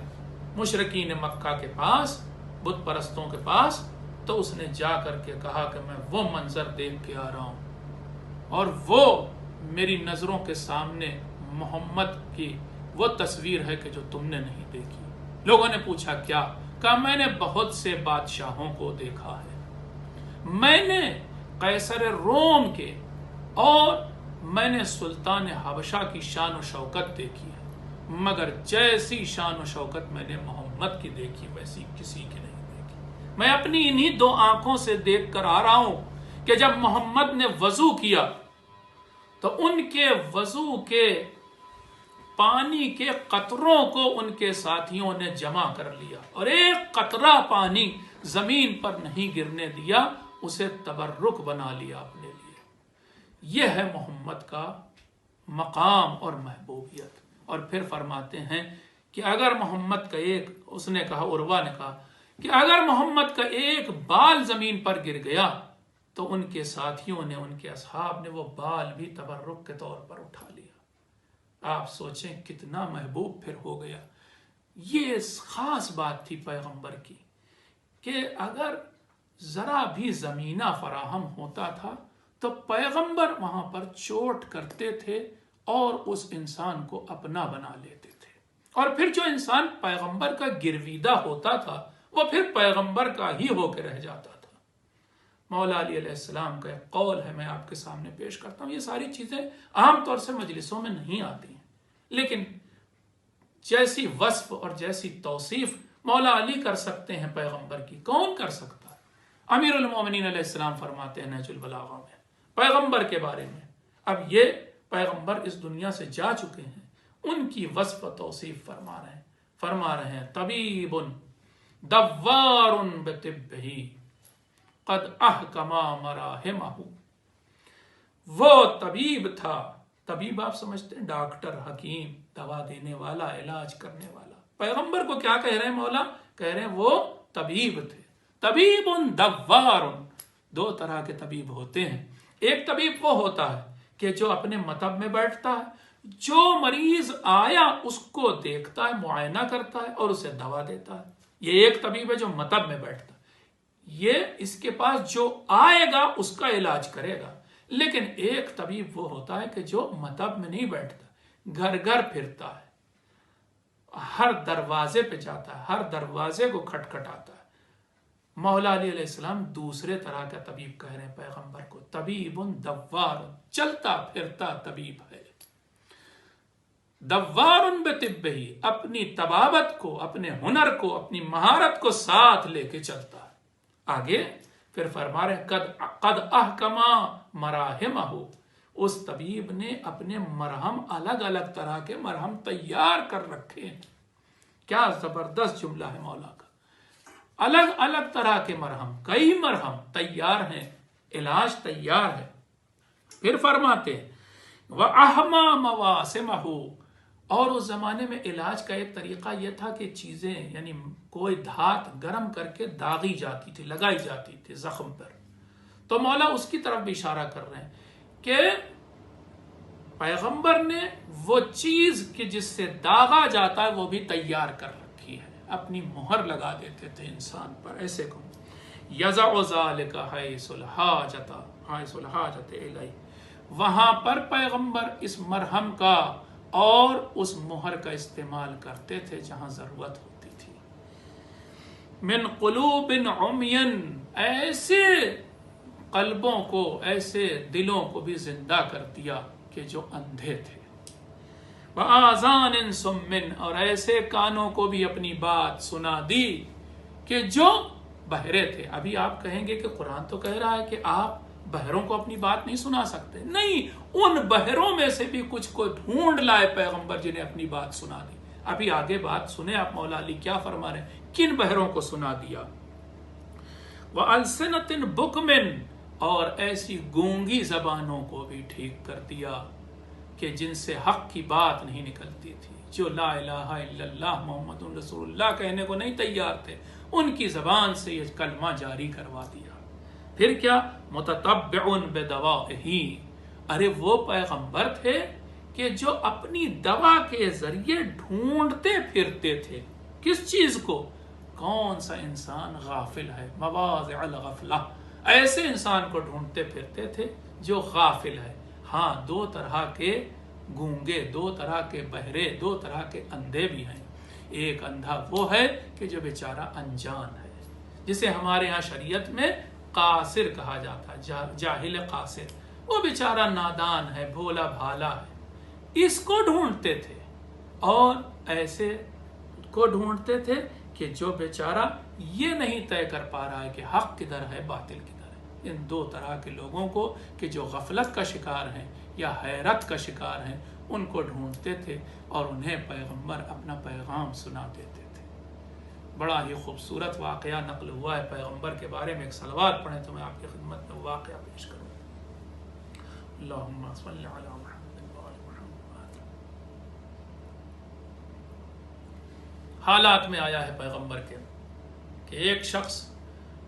مشرکین مکہ کے پاس، بت پرستوں کے پاس، تو اس نے جا کر کے کہا کہ میں وہ منظر دیکھ کے آ رہا ہوں اور وہ میری نظروں کے سامنے محمد کی وہ تصویر ہے کہ جو تم نے نہیں دیکھی۔ لوگوں نے پوچھا کیا؟ کہا میں نے بہت سے بادشاہوں کو دیکھا ہے، میں نے قیصر روم کے اور میں نے سلطان حبشہ کی شان و شوکت دیکھی ہے، مگر جیسی شان و شوکت میں نے محمد کی دیکھی ویسی کسی کی نہیں دیکھی۔ میں اپنی انہی دو آنکھوں سے دیکھ کر آ رہا ہوں کہ جب محمد نے وضو کیا تو ان کے وضو کے پانی کے قطروں کو ان کے ساتھیوں نے جمع کر لیا اور ایک قطرہ پانی زمین پر نہیں گرنے دیا، اسے تبرک بنا لیا اپنے لیے۔ یہ ہے محمد کا مقام اور محبوبیت۔ اور پھر فرماتے ہیں کہ اگر محمد کا ایک، اس نے کہا، عروہ نے کہا کہ اگر محمد کا ایک بال زمین پر گر گیا تو ان کے ساتھیوں نے، ان کے اصحاب نے وہ بال بھی تبرک کے طور پر اٹھا لیا۔ آپ سوچیں کتنا محبوب پھر ہو گیا۔ یہ خاص بات تھی پیغمبر کی کہ اگر ذرا بھی زمینہ فراہم ہوتا تھا تو پیغمبر وہاں پر چوٹ کرتے تھے اور اس انسان کو اپنا بنا لیتے تھے، اور پھر جو انسان پیغمبر کا گرویدہ ہوتا تھا وہ پھر پیغمبر کا ہی ہو کے رہ جاتا تھا۔ مولا علی علیہ السلام کا ایک قول ہے، میں آپ کے سامنے پیش کرتا ہوں۔ یہ ساری چیزیں عام طور سے مجلسوں میں نہیں آتی ہیں، لیکن جیسی وصف اور جیسی توصیف مولا علی کر سکتے ہیں پیغمبر کی، کون کر سکتا ہے؟ امیر المومنین علیہ السلام فرماتے ہیں نہج البلاغہ میں پیغمبر کے بارے میں، اب یہ پیغمبر اس دنیا سے جا چکے ہیں، ان کی وصف و توصیف فرما رہے ہیں طبیب دوار بطبہ قد احکما مراہمہ۔ وہ طبیب تھا، طبیب آپ سمجھتے ہیں ڈاکٹر، حکیم، دوا دینے والا، علاج کرنے والا۔ پیغمبر کو کیا کہہ رہے ہیں مولا؟ کہہ رہے ہیں وہ طبیب تھے۔ طبیب دوار، دو طرح کے طبیب ہوتے ہیں۔ ایک طبیب وہ ہوتا ہے کہ جو اپنے مطب میں بیٹھتا ہے، جو مریض آیا اس کو دیکھتا ہے، معائنہ کرتا ہے اور اسے دوا دیتا ہے۔ یہ ایک طبیب ہے جو مطب میں بیٹھتا ہے، یہ اس کے پاس جو آئے گا اس کا علاج کرے گا۔ لیکن ایک طبیب وہ ہوتا ہے کہ جو مطب میں نہیں بیٹھتا، گھر گھر پھرتا ہے، ہر دروازے پہ جاتا ہے، ہر دروازے کو کھٹکھٹاتا ہے۔ مولا علی علیہ السلام دوسرے طرح کا طبیب کہہ رہے ہیں پیغمبر کو، طبیب دوار، چلتا پھرتا طبیب ہے۔ دوار بطبہ، اپنی طبابت کو، اپنے ہنر کو، اپنی مہارت کو ساتھ لے کے چلتا ہے۔ آگے پھر فرما رہے ہیں قد احکما مراہمہ، اس طبیب نے اپنے مرہم، الگ الگ طرح کے مرہم تیار کر رکھے ہیں۔ کیا زبردست جملہ ہے مولا کا، الگ الگ طرح کے مرہم، کئی مرہم تیار ہیں، علاج تیار ہے۔ پھر فرماتے ہیں وَأَحْمَا مَوَاسِمَهُ، اور اس زمانے میں علاج کا ایک طریقہ یہ تھا کہ چیزیں یعنی کوئی دھات گرم کر کے داغی جاتی تھی، لگائی جاتی تھی زخم پر. تو مولا اس کی طرف بھی اشارہ کر رہے ہیں کہ پیغمبر نے وہ چیز کہ جس سے داغا جاتا ہے وہ بھی تیار کر رکھی ہے، اپنی مہر لگا دیتے تھے انسان پر. ایسے کو یضع ذلک حیث الحاجۃ الیہ، وہاں پر پیغمبر اس مرہم کا اور اس مہر کا استعمال کرتے تھے جہاں ضرورت ہوتی تھی. من قلوب عمی، ایسے قلبوں کو، ایسے دلوں کو بھی زندہ کر دیا کہ جو اندھے تھے. وآذان صم، اور ایسے کانوں کو بھی اپنی بات سنا دی کہ جو بہرے تھے. ابھی آپ کہیں گے کہ قرآن تو کہہ رہا ہے کہ آپ بہروں کو اپنی بات نہیں سنا سکتے. نہیں، ان بہروں میں سے بھی کچھ کو ڈھونڈ لائے پیغمبر جنہیں اپنی بات سنا دی. ابھی آگے بات سنیں آپ، مولا علی کیا فرما رہے ہیں، کن بہروں کو سنا دیا. وَأَلْسِنَةٍ بُكْمٍ، اور ایسی گونگی زبانوں کو بھی ٹھیک کر دیا کہ جن سے حق کی بات نہیں نکلتی تھی، جو لا الہ الا اللہ محمد رسول اللہ کہنے کو نہیں تیار تھے، ان کی زبان سے یہ کلمہ جاری کروا دیا. پھر کیا، متتبع بدوائہ، ارے وہ پیغمبر تھے کہ جو اپنی دوا کے ذریعے ڈھونڈتے پھرتے تھے. کس چیز کو؟ کون سا انسان غافل ہے، مواضع الغفلہ، ایسے انسان کو ڈھونڈتے پھرتے تھے جو غافل ہے. ہاں، دو طرح کے گونگے، دو طرح کے بہرے، دو طرح کے اندھے بھی ہیں. ایک اندھا وہ ہے کہ جو بیچارہ انجان ہے، جسے ہمارے ہاں شریعت میں قاصر کہا جاتا ہے، جاہل قاصر. وہ بیچارہ نادان ہے، بھولا بھالا ہے. اس کو ڈھونڈتے تھے، اور ایسے کو ڈھونڈتے تھے کہ جو بیچارہ یہ نہیں طے کر پا رہا ہے کہ حق کدھر ہے، باطل کدھر ہے. ان دو طرح کے لوگوں کو کہ جو غفلت کا شکار ہیں یا حیرت کا شکار ہیں، ان کو ڈھونڈتے تھے اور انہیں پیغمبر اپنا پیغام سنا دیتے تھے. بڑا ہی خوبصورت واقعہ نقل ہوا ہے پیغمبر کے بارے میں. ایک صلوات پڑھیں تو میں آپ کی خدمت میں واقعہ پیش کروں. اللہم صلی علی محمد وآل محمد. حالات میں آیا ہے پیغمبر کے کہ ایک شخص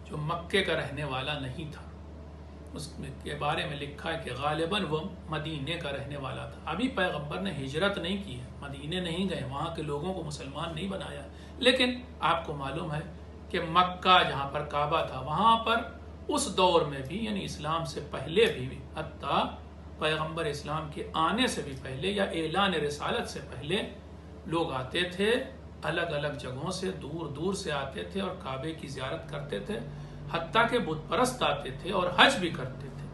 جو مکے کا رہنے والا نہیں تھا، اس کے بارے میں لکھا ہے کہ غالباً وہ مدینے کا رہنے والا تھا. ابھی پیغمبر نے ہجرت نہیں کی ہے، مدینے نہیں گئے، وہاں کے لوگوں کو مسلمان نہیں بنایا. لیکن آپ کو معلوم ہے کہ مکہ جہاں پر کعبہ تھا، وہاں پر اس دور میں بھی یعنی اسلام سے پہلے بھی حتیٰ پیغمبر اسلام کے آنے سے بھی پہلے یا اعلان رسالت سے پہلے لوگ آتے تھے، الگ الگ جگہوں سے، دور دور سے آتے تھے اور کعبے کی زیارت کرتے تھے. حتیٰ کہ بت پرست آتے تھے اور حج بھی کرتے تھے.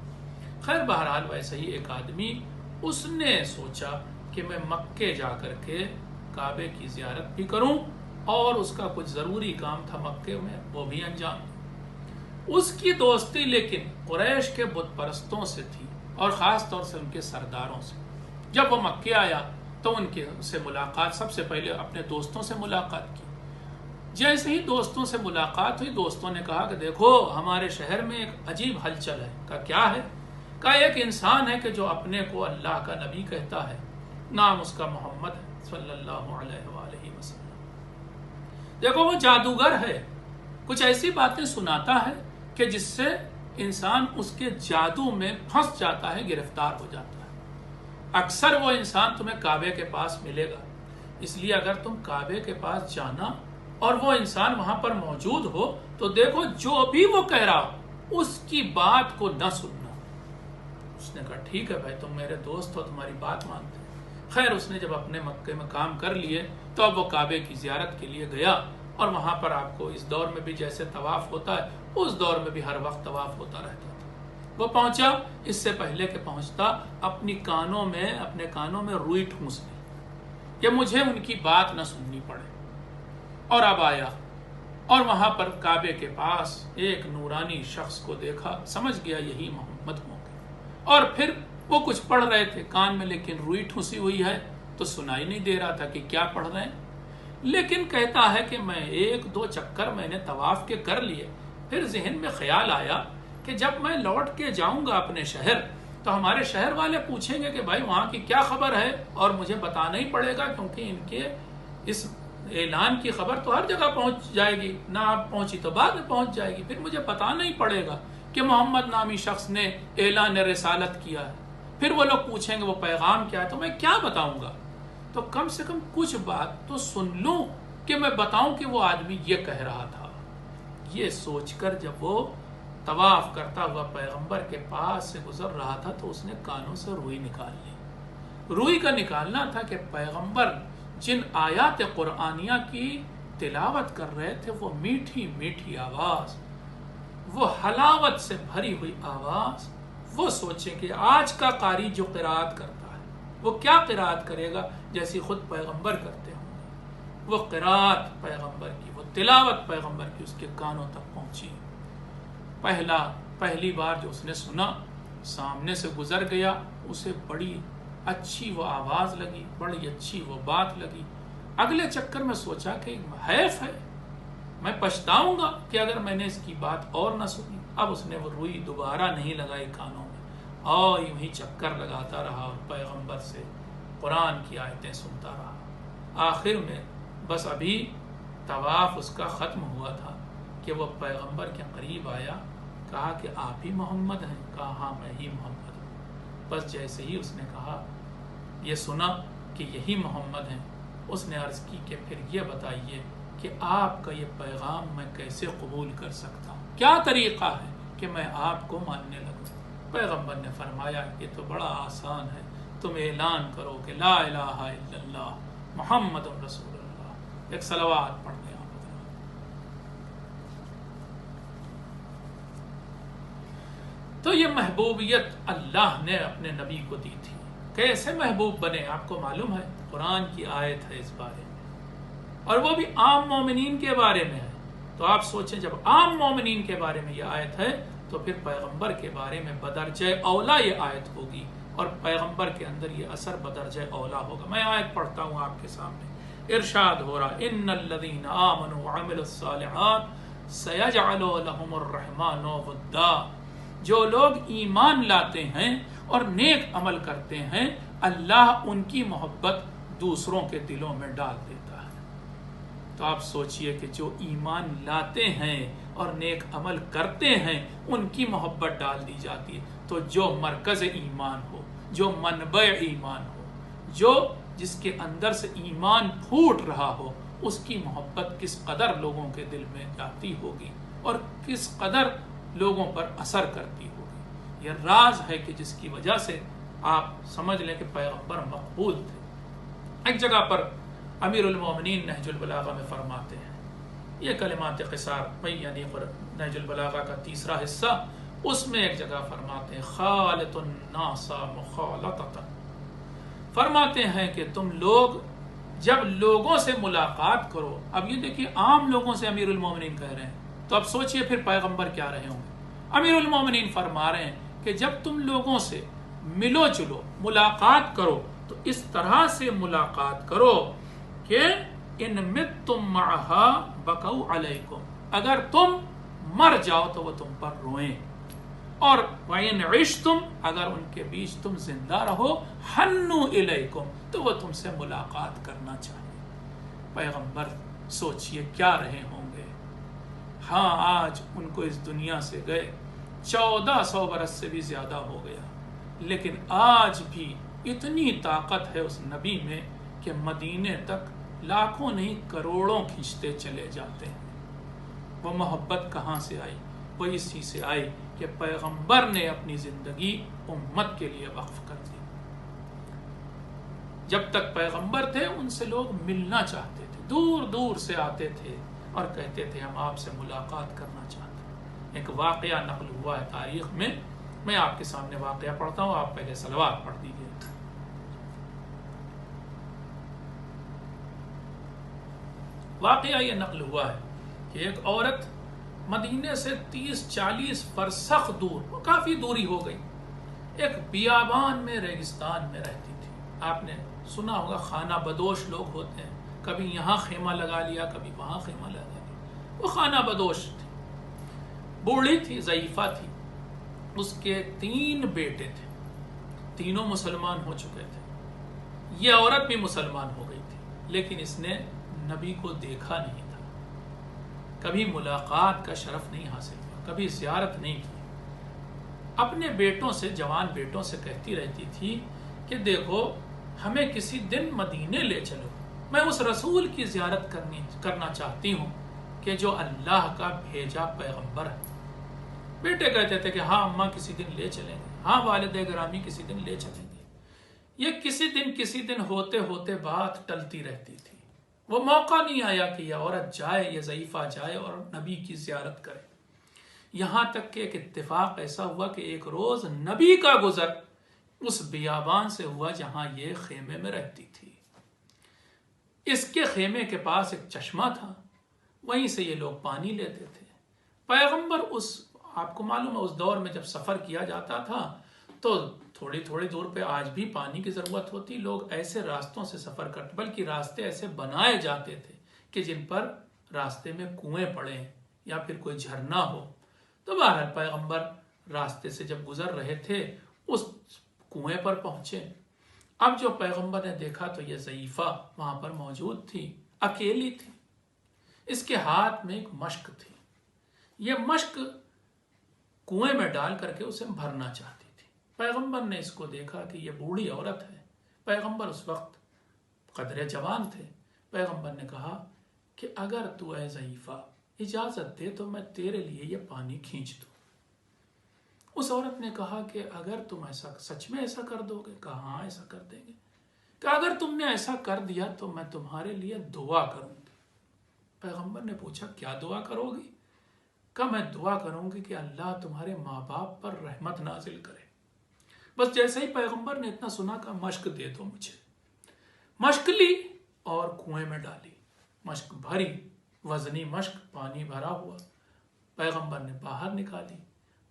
خیر بہرحال ویسے ہی ایک آدمی، اس نے سوچا کہ میں مکے جا کر کے کعبے کی زیارت بھی کروں اور اس کا کچھ ضروری کام تھا مکے میں وہ بھی انجام دوں. اس کی دوستی لیکن قریش کے بت پرستوں سے تھی اور خاص طور سے ان کے سرداروں سے. جب وہ مکے آیا تو ان کے سے ملاقات، سب سے پہلے اپنے دوستوں سے ملاقات کی. جیسے ہی دوستوں سے ملاقات ہوئی، دوستوں نے کہا کہ دیکھو ہمارے شہر میں ایک عجیب ہلچل ہے. کہا کیا ہے؟ کہا ایک انسان ہے کہ جو اپنے کو اللہ کا نبی کہتا ہے، نام اس کا محمد ہے صلی اللہ علیہ وآلہ وسلم. دیکھو وہ جادوگر ہے، کچھ ایسی باتیں سناتا ہے کہ جس سے انسان اس کے جادو میں پھنس جاتا ہے، گرفتار ہو جاتا ہے. اکثر وہ انسان تمہیں کعبے کے پاس ملے گا، اس لیے اگر تم کعبے کے پاس جانا اور وہ انسان وہاں پر موجود ہو تو دیکھو جو بھی وہ کہہ رہا ہو اس کی بات کو نہ سننا. اس نے کہا ٹھیک ہے بھائی، تم میرے دوست ہو، تمہاری بات مانتے. خیر اس نے جب اپنے مکے میں کام کر لیے تو اب وہ کعبے کی زیارت کے لیے گیا، اور وہاں پر آپ کو اس دور میں بھی جیسے طواف ہوتا ہے اس دور میں بھی ہر وقت طواف ہوتا رہتا تھا. وہ پہنچا، اس سے پہلے کہ پہنچتا اپنے کانوں میں روئی ٹھونس لی کہ مجھے ان کی بات نہ سننی پڑے. اور اب آیا اور وہاں پر کعبے کے پاس ایک نورانی شخص کو دیکھا، سمجھ گیا یہی محمد ہوں گے. اور پھر وہ کچھ پڑھ رہے تھے کان میں، لیکن روئی ٹھونسی ہوئی ہے تو سنائی نہیں دے رہا تھا کہ کیا پڑھ رہے ہیں. لیکن کہتا ہے کہ میں ایک دو چکر میں نے طواف کے کر لیے، پھر ذہن میں خیال آیا کہ جب میں لوٹ کے جاؤں گا اپنے شہر تو ہمارے شہر والے پوچھیں گے کہ بھائی وہاں کی کیا خبر ہے، اور مجھے بتانا ہی پڑے گا، کیونکہ ان کے اس اعلان کی خبر تو ہر جگہ پہنچ جائے گی، نہ آپ پہنچی تو بعد میں پہنچ جائے گی، پھر مجھے بتانا ہی پڑے گا کہ محمد نامی شخص نے اعلان رسالت کیا ہے۔ پھر وہ لوگ پوچھیں گے وہ پیغام کیا ہے، تو میں کیا بتاؤں گا؟ تو کم سے کم کچھ بات تو سن لوں کہ میں بتاؤں کہ وہ آدمی یہ کہہ رہا تھا۔ یہ سوچ کر جب وہ طواف کرتا ہوا پیغمبر کے پاس سے گزر رہا تھا تو اس نے کانوں سے روئی نکال لی۔ روئی کا نکالنا تھا کہ پیغمبر جن آیات قرآنیہ کی تلاوت کر رہے تھے، وہ میٹھی میٹھی آواز، وہ حلاوت سے بھری ہوئی آواز، وہ سوچیں کہ آج کا قاری جو قرات کرتا ہے وہ کیا قرات کرے گا، جیسی خود پیغمبر کرتے ہوں گے۔ وہ قرات پیغمبر کی، وہ تلاوت پیغمبر کی اس کے کانوں تک پہنچی۔ پہلی بار جو اس نے سنا، سامنے سے گزر گیا، اسے بڑی اچھی وہ آواز لگی، بڑی اچھی وہ بات لگی۔ اگلے چکر میں سوچا کہ حیف ہے، میں پچھتاؤں گا کہ اگر میں نے اس کی بات اور نہ سنی۔ اب اس نے وہ روئی دوبارہ نہیں لگائی کانوں میں، اور یوں ہی چکر لگاتا رہا اور پیغمبر سے قرآن کی آیتیں سنتا رہا۔ آخر میں بس ابھی طواف اس کا ختم ہوا تھا کہ وہ پیغمبر کے قریب آیا، کہا کہ آپ ہی محمد ہیں؟ کہا ہاں میں ہی محمد ہوں۔ بس جیسے ہی اس نے کہا، یہ سنا کہ یہی محمد ہیں، اس نے عرض کی کہ پھر یہ بتائیے کہ آپ کا یہ پیغام میں کیسے قبول کر سکتا ہوں، کیا طریقہ ہے کہ میں آپ کو ماننے لگوں؟ پیغمبر نے فرمایا یہ تو بڑا آسان ہے، تم اعلان کرو کہ لا الہ الا اللہ محمد رسول اللہ، ایک صلوات پڑھ دیں۔ تو یہ محبوبیت اللہ نے اپنے نبی کو دی تھی۔ کیسے محبوب بنے آپ کو معلوم ہے، قرآن کی آیت ہے اس بارے میں، اور وہ بھی عام مومنین کے بارے میں ہے۔ تو آپ سوچیں جب عام مومنین کے بارے میں یہ آیت ہے تو پھر پیغمبر کے بارے میں بدرجہ اولا یہ آیت ہوگی، اور پیغمبر کے اندر یہ اثر بدرجہ اولا ہوگا۔ میں آیت پڑھتا ہوں آپ کے سامنے، ارشاد ہو رہا ان الذین آمنوا وعملوا الصالحات سیجعل لهم الرحمن ودا، جو لوگ ایمان لاتے ہیں اور نیک عمل کرتے ہیں، اللہ ان کی محبت دوسروں کے دلوں میں ڈال دیتا ہے۔ تو آپ سوچئے کہ جو ایمان لاتے ہیں اور نیک عمل کرتے ہیں ان کی محبت ڈال دی جاتی ہے، تو جو مرکز ایمان ہو، جو منبع ایمان ہو، جو جس کے اندر سے ایمان پھوٹ رہا ہو، اس کی محبت کس قدر لوگوں کے دل میں جاتی ہوگی اور کس قدر لوگوں پر اثر کرتی ہوگی۔ یہ راز ہے کہ جس کی وجہ سے آپ سمجھ لیں کہ پیغمبر مقبول تھے۔ ایک جگہ پر امیر المومنین نہج البلاغہ میں فرماتے ہیں، یہ کلمات قصار یعنی نہج البلاغہ کا تیسرا حصہ، اس میں ایک جگہ فرماتے ہیں خالط الناس مخالطۃ، فرماتے ہیں کہ تم لوگ جب لوگوں سے ملاقات کرو، اب یہ دیکھیے عام لوگوں سے امیر المومنین کہہ رہے ہیں، تو اب سوچئے پھر پیغمبر کیا رہے ہوں گے۔ امیر المومنین فرما رہے ہیں کہ جب تم لوگوں سے ملو چلو، ملاقات کرو، تو اس طرح سے ملاقات کرو کہ ان متم معہا بکو علیکم، اگر تم مر جاؤ تو وہ تم پر روئیں، اور وَإِنْ عِشْتُمْ، اگر ان کے بیچ تم زندہ رہو، حنُّوا إِلَيْكُمْ، تو وہ تم سے ملاقات کرنا چاہیے۔ پیغمبر سوچئے کیا رہے ہوں گے۔ ہاں آج ان کو اس دنیا سے گئے 1400 برس سے بھی زیادہ ہو گیا، لیکن آج بھی اتنی طاقت ہے اس نبی میں کہ مدینے تک لاکھوں نہیں کروڑوں کھینچتے چلے جاتے ہیں۔ وہ محبت کہاں سے آئی؟ وہ اسی سے آئی کہ پیغمبر نے اپنی زندگی امت کے لیے وقف کر دی۔ جب تک پیغمبر تھے ان سے لوگ ملنا چاہتے تھے، دور دور سے آتے تھے اور کہتے تھے ہم آپ سے ملاقات کرنا چاہتے ہیں۔ ایک واقعہ نقل ہوا ہے تاریخ میں آپ کے سامنے واقعہ پڑھتا ہوں، آپ پہلے صلوات پڑھ دیجیے۔ واقعہ یہ نقل ہوا ہے کہ ایک عورت مدینے سے 30-40 فرسخ دور، کافی دوری ہو گئی، ایک بیابان میں ریگستان میں رہتی تھی۔ آپ نے سنا ہوگا خانہ بدوش لوگ ہوتے ہیں، کبھی یہاں خیمہ لگا لیا، کبھی وہاں خیمہ لگا لیا۔ وہ خانہ بدوش تھی، بوڑھی تھی، ضعیفہ تھی، اس کے 3 بیٹے تھے، تینوں مسلمان ہو چکے تھے، یہ عورت بھی مسلمان ہو گئی تھی، لیکن اس نے نبی کو دیکھا نہیں تھا، کبھی ملاقات کا شرف نہیں حاصل ہوا، کبھی زیارت نہیں کی۔ اپنے بیٹوں سے، جوان بیٹوں سے کہتی رہتی تھی کہ دیکھو ہمیں کسی دن مدینے لے چلو، میں اس رسول کی زیارت کرنا چاہتی ہوں کہ جو اللہ کا بھیجا پیغمبر ہے۔ بیٹے کہتے تھے کہ ہاں اماں کسی دن لے چلیں گے، ہاں والد گرامی کسی دن لے چلیں گے۔ یہ کسی دن ہوتے ہوتے بات ٹلتی رہتی تھی، وہ موقع نہیں آیا کہ یہ عورت جائے، یہ ضعیفہ جائے اور نبی کی زیارت کرے۔ یہاں تک کہ ایک اتفاق ایسا ہوا کہ ایک روز نبی کا گزر اس بیابان سے ہوا جہاں یہ خیمے میں رہتی تھی۔ اس کے خیمے کے پاس ایک چشمہ تھا، وہیں سے یہ لوگ پانی لیتے تھے۔ پیغمبر آپ کو معلوم ہے اس دور میں جب سفر کیا جاتا تھا تو تھوڑی دور پہ آج بھی پانی کی ضرورت ہوتی، لوگ ایسے راستوں سے سفر کرتے، بلکہ راستے ایسے بنائے جاتے تھے کہ جن پر راستے میں کنویں پڑے یا پھر کوئی جھرنا ہو۔ تو بہرحال پیغمبر راستے سے جب گزر رہے تھے اس کنویں پر پہنچے۔ اب جو پیغمبر نے دیکھا تو یہ ضعیفہ وہاں پر موجود تھی، اکیلی تھی، اس کے ہاتھ میں ایک مشک تھی، یہ مشک کنویں میں ڈال کر کے اسے بھرنا چاہتی تھی۔ پیغمبر نے اس کو دیکھا کہ یہ بوڑھی عورت ہے، پیغمبر اس وقت قدرے جوان تھے۔ پیغمبر نے کہا کہ اگر تو اے ضعیفہ اجازت دے تو میں تیرے لیے یہ پانی کھینچ دوں۔ اس عورت نے کہا کہ اگر تم سچ میں ایسا کر دو گے؟ کہا ہاں ایسا کر دیں گے۔ کہ اگر تم نے ایسا کر دیا تو میں تمہارے لیے دعا کروں گی۔ پیغمبر نے پوچھا کیا دعا کرو گی؟ کہ میں دعا کروں گی کہ اللہ تمہارے ماں باپ پر رحمت نازل کرے۔ بس جیسے ہی پیغمبر نے اتنا سنا کہ مشک دے دو مجھے۔ مشک لی اور کنویں میں ڈالی، مشک بھری، وزنی مشک، پانی بھرا ہوا، پیغمبر نے باہر نکالی۔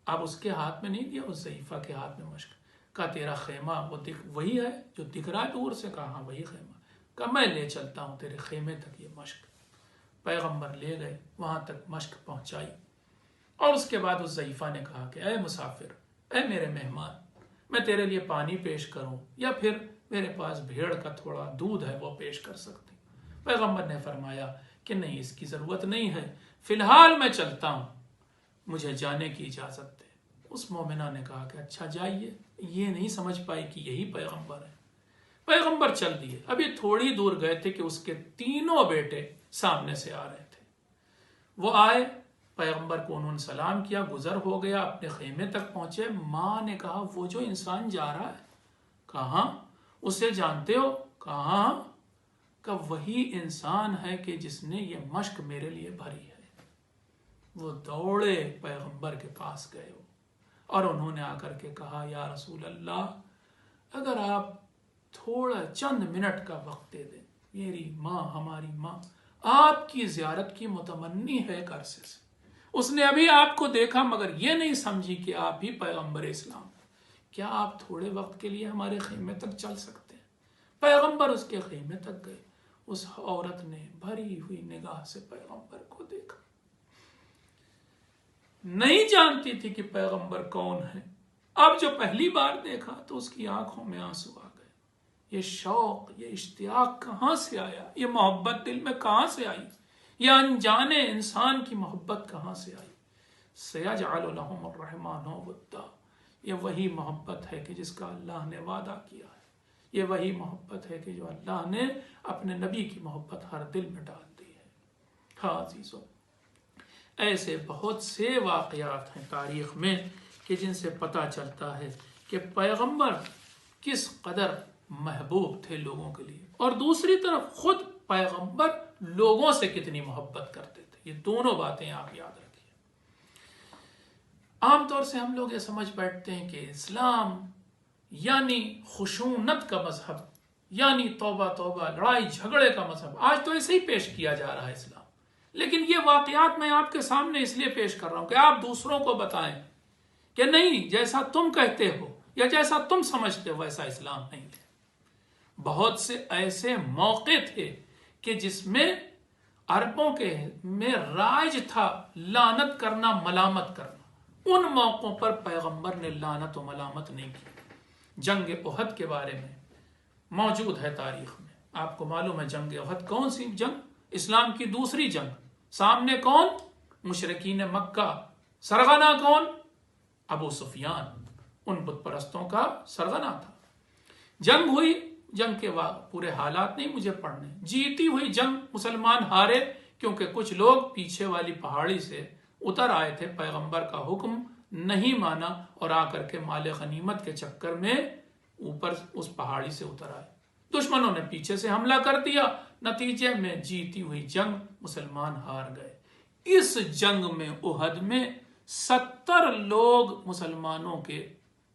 اب اس کے ہاتھ میں نہیں دیا، اس ضعیفہ کے ہاتھ میں مشک۔ کہا تیرا خیمہ وہی ہے جو دکھ رہا ہے دور سے؟ کہا ہاں وہی خیمہ۔ کہا میں لے چلتا ہوں تیرے خیمے تک یہ مشک۔ پیغمبر لے گئے، وہاں تک مشک پہنچائی، اور اس کے بعد اس ضعیفہ نے کہا کہ اے مسافر، اے میرے مہمان، میں تیرے لیے پانی پیش کروں یا پھر میرے پاس بھیڑ کا تھوڑا دودھ ہے وہ پیش کر سکتی؟ پیغمبر نے فرمایا کہ نہیں، اس کی ضرورت نہیں ہے، فی الحال میں چلتا ہوں، مجھے جانے کی اجازت دے۔ اس مومنہ نے کہا کہ اچھا جائیے۔ یہ نہیں سمجھ پائی کہ یہی پیغمبر ہے۔ پیغمبر چل دیے، ابھی تھوڑی دور گئے تھے کہ اس کے تینوں بیٹے سامنے سے آ رہے تھے۔ وہ آئے، پیغمبر کو انہوں نے سلام کیا، گزر ہو گیا، اپنے خیمے تک پہنچے۔ ماں نے کہا وہ جو انسان جا رہا ہے؟ کہا ہاں۔ اسے جانتے ہو؟ کہا ہاں۔ کہ وہی انسان ہے کہ جس نے یہ مشک میرے لیے بھری ہے۔ وہ دوڑے پیغمبر کے پاس گئے اور انہوں نے آ کر کے کہا یا رسول اللہ، اگر آپ تھوڑا چند منٹ کا وقت دے دیں، میری ماں، ہماری ماں آپ کی زیارت کی متمنی ہے ایک عرصے سے، اس نے ابھی آپ کو دیکھا مگر یہ نہیں سمجھی کہ آپ ہی پیغمبر اسلام ہیں، کیا آپ تھوڑے وقت کے لیے ہمارے خیمے تک چل سکتے ہیں؟ پیغمبر اس کے خیمے تک گئے۔ اس عورت نے بھری ہوئی نگاہ سے پیغمبر کو دیکھا، نہیں جانتی تھی کہ پیغمبر کون ہے۔ اب جو پہلی بار دیکھا تو اس کی آنکھوں میں آنسو آ گئے۔ یہ شوق، یہ اشتیاق کہاں سے آیا؟ یہ محبت دل میں کہاں سے آئی؟ یہ انجانے انسان کی محبت کہاں سے آئی؟ سیجعل لهم الرحمن ودا، یہ وہی محبت ہے کہ جس کا اللہ نے وعدہ کیا ہے، یہ وہی محبت ہے کہ جو اللہ نے اپنے نبی کی محبت ہر دل میں ڈال دی ہے۔ ہاں عزیزو، ایسے بہت سے واقعات ہیں تاریخ میں کہ جن سے پتہ چلتا ہے کہ پیغمبر کس قدر محبوب تھے لوگوں کے لیے، اور دوسری طرف خود پیغمبر لوگوں سے کتنی محبت کرتے تھے۔ یہ دونوں باتیں آپ یاد رکھیے۔ عام طور سے ہم لوگ یہ سمجھ بیٹھتے ہیں کہ اسلام یعنی خشونت کا مذہب، یعنی توبہ توبہ لڑائی جھگڑے کا مذہب۔ آج تو ایسے ہی پیش کیا جا رہا ہے اسلام، لیکن یہ واقعات میں آپ کے سامنے اس لیے پیش کر رہا ہوں کہ آپ دوسروں کو بتائیں کہ نہیں، جیسا تم کہتے ہو یا جیسا تم سمجھتے ہو ویسا اسلام نہیں ہے۔ بہت سے ایسے موقع تھے کہ جس میں عربوں کے میں رائج تھا لعنت کرنا، ملامت کرنا۔ ان موقعوں پر پیغمبر نے لعنت و ملامت نہیں کی۔ جنگ احد کے بارے میں موجود ہے تاریخ میں. آپ کو معلوم ہے جنگ احد کون سی جنگ؟ اسلام کی دوسری جنگ. سامنے کون؟ مشرکین مکہ. سرغنہ کون؟ ابو سفیان، ان بت پرستوں کا سرغنہ تھا. جنگ ہوئی، جنگ کے پورے حالات نہیں مجھے پڑھنے. جیتی ہوئی جنگ، مسلمان ہارے کیونکہ کچھ لوگ پیچھے والی پہاڑی سے اتر آئے تھے، پیغمبر کا حکم نہیں مانا اور آ کر کے مال غنیمت کے چکر میں اوپر اس پہاڑی سے اتر آئے. دشمنوں نے پیچھے سے حملہ کر دیا، نتیجے میں جیتی ہوئی جنگ مسلمان ہار گئے. اس جنگ میں احد میں 70 لوگ مسلمانوں کے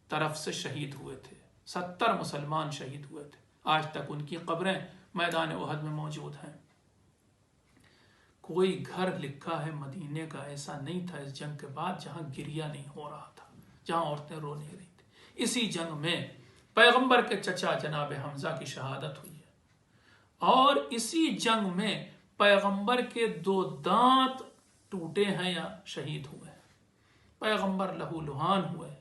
طرف سے شہید ہوئے تھے. 70 مسلمان شہید ہوئے تھے. آج تک ان کی قبریں میدان احد میں موجود ہیں. کوئی گھر لکھا ہے مدینے کا ایسا نہیں تھا اس جنگ کے بعد جہاں گریہ نہیں ہو رہا تھا، جہاں عورتیں رو نہیں رہی تھی. اسی جنگ میں پیغمبر کے چچا جناب حمزہ کی شہادت ہوئی ہے، اور اسی جنگ میں پیغمبر کے 2 دانت ٹوٹے ہیں یا شہید ہوئے ہیں. پیغمبر لہو لہان ہوئے.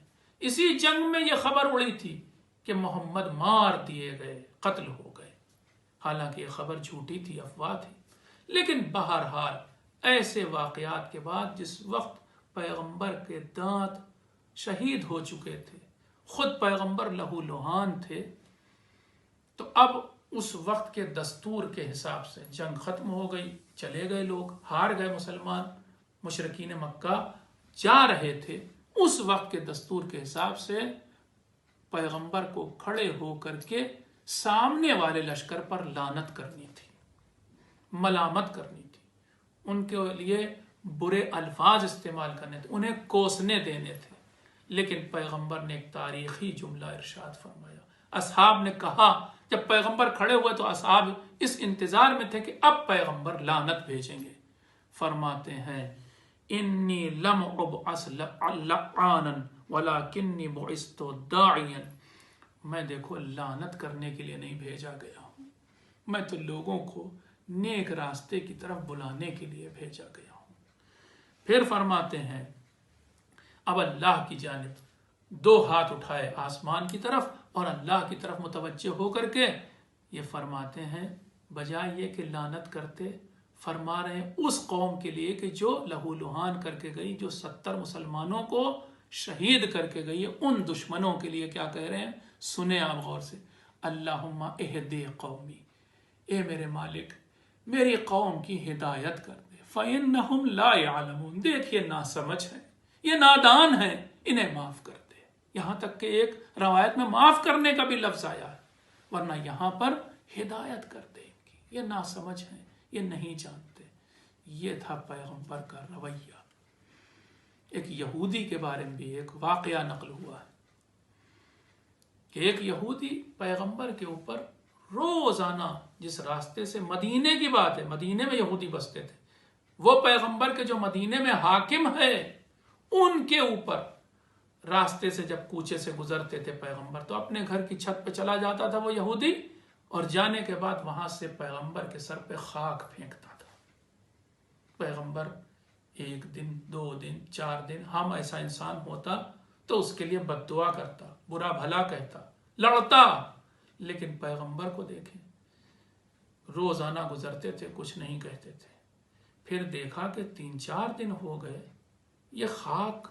اسی جنگ میں یہ خبر اڑی تھی کہ محمد مار دیے گئے، قتل ہو گئے. حالانکہ یہ خبر جھوٹی تھی، افواہ تھی. لیکن بہرحال ایسے واقعات کے بعد جس وقت پیغمبر کے دانت شہید ہو چکے تھے، خود پیغمبر لہو لہان تھے، تو اب اس وقت کے دستور کے حساب سے جنگ ختم ہو گئی. چلے گئے لوگ، ہار گئے مسلمان. مشرکین مکہ جا رہے تھے. اس وقت کے دستور کے حساب سے پیغمبر کو کھڑے ہو کر کے سامنے والے لشکر پر لعنت کرنی تھی، ملامت کرنی تھی، ان کے لیے برے الفاظ استعمال کرنے تھے، انہیں کوسنے دینے تھے. لیکن پیغمبر نے ایک تاریخی جملہ ارشاد فرمایا. اصحاب نے کہا، جب پیغمبر کھڑے ہوئے تو اصحاب اس انتظار میں تھے کہ اب پیغمبر لعنت بھیجیں گے. فرماتے ہیں انی لم ابعث لعانا ولکنی بعثت داعیا. میں دیکھو لعنت کرنے کے لیے نہیں بھیجا گیا ہوں، میں تو لوگوں کو نیک راستے کی طرف بلانے کے لیے بھیجا گیا ہوں. پھر فرماتے ہیں اب اللہ کی جانب 2 ہاتھ اٹھائے آسمان کی طرف اور اللہ کی طرف متوجہ ہو کر کے یہ فرماتے ہیں بجائے یہ کہ لعنت کرتے، فرما رہے ہیں اس قوم کے لیے کہ جو لہو لہان کر کے گئی، جو 70 مسلمانوں کو شہید کر کے گئی ہے، ان دشمنوں کے لیے کیا کہہ رہے ہیں؟ سنیں آپ غور سے. اللہم اہدی قومی، اے میرے مالک میری قوم کی ہدایت کر دے. فإنہم لا يعلمون، دیکھیے ناسمجھ ہیں، یہ نادان ہیں، انہیں معاف کر دے. یہاں تک کہ ایک روایت میں معاف کرنے کا بھی لفظ آیا ہے، ورنہ یہاں پر ہدایت کر دے ان کی. یہ ناسمجھ ہیں، یہ نہیں جانتے. یہ تھا پیغمبر کا رویہ. ایک یہودی کے بارے میں بھی ایک واقعہ نقل ہوا ہے کہ ایک یہودی پیغمبر کے اوپر روزانہ، جس راستے سے، مدینے کی بات ہے، مدینے میں یہودی بستے تھے، وہ پیغمبر کے جو مدینے میں حاکم ہے ان کے اوپر راستے سے جب کوچے سے گزرتے تھے پیغمبر، تو اپنے گھر کی چھت پہ چلا جاتا تھا وہ یہودی، اور جانے کے بعد وہاں سے پیغمبر کے سر پہ خاک پھینکتا تھا. پیغمبر 1 دن 2 دن 4 دن، ہم ایسا انسان ہوتا تو اس کے لیے بد دعا کرتا، برا بھلا کہتا، لڑتا. لیکن پیغمبر کو دیکھیں، روزانہ گزرتے تھے، کچھ نہیں کہتے تھے. پھر دیکھا کہ 3-4 دن ہو گئے، یہ خاک،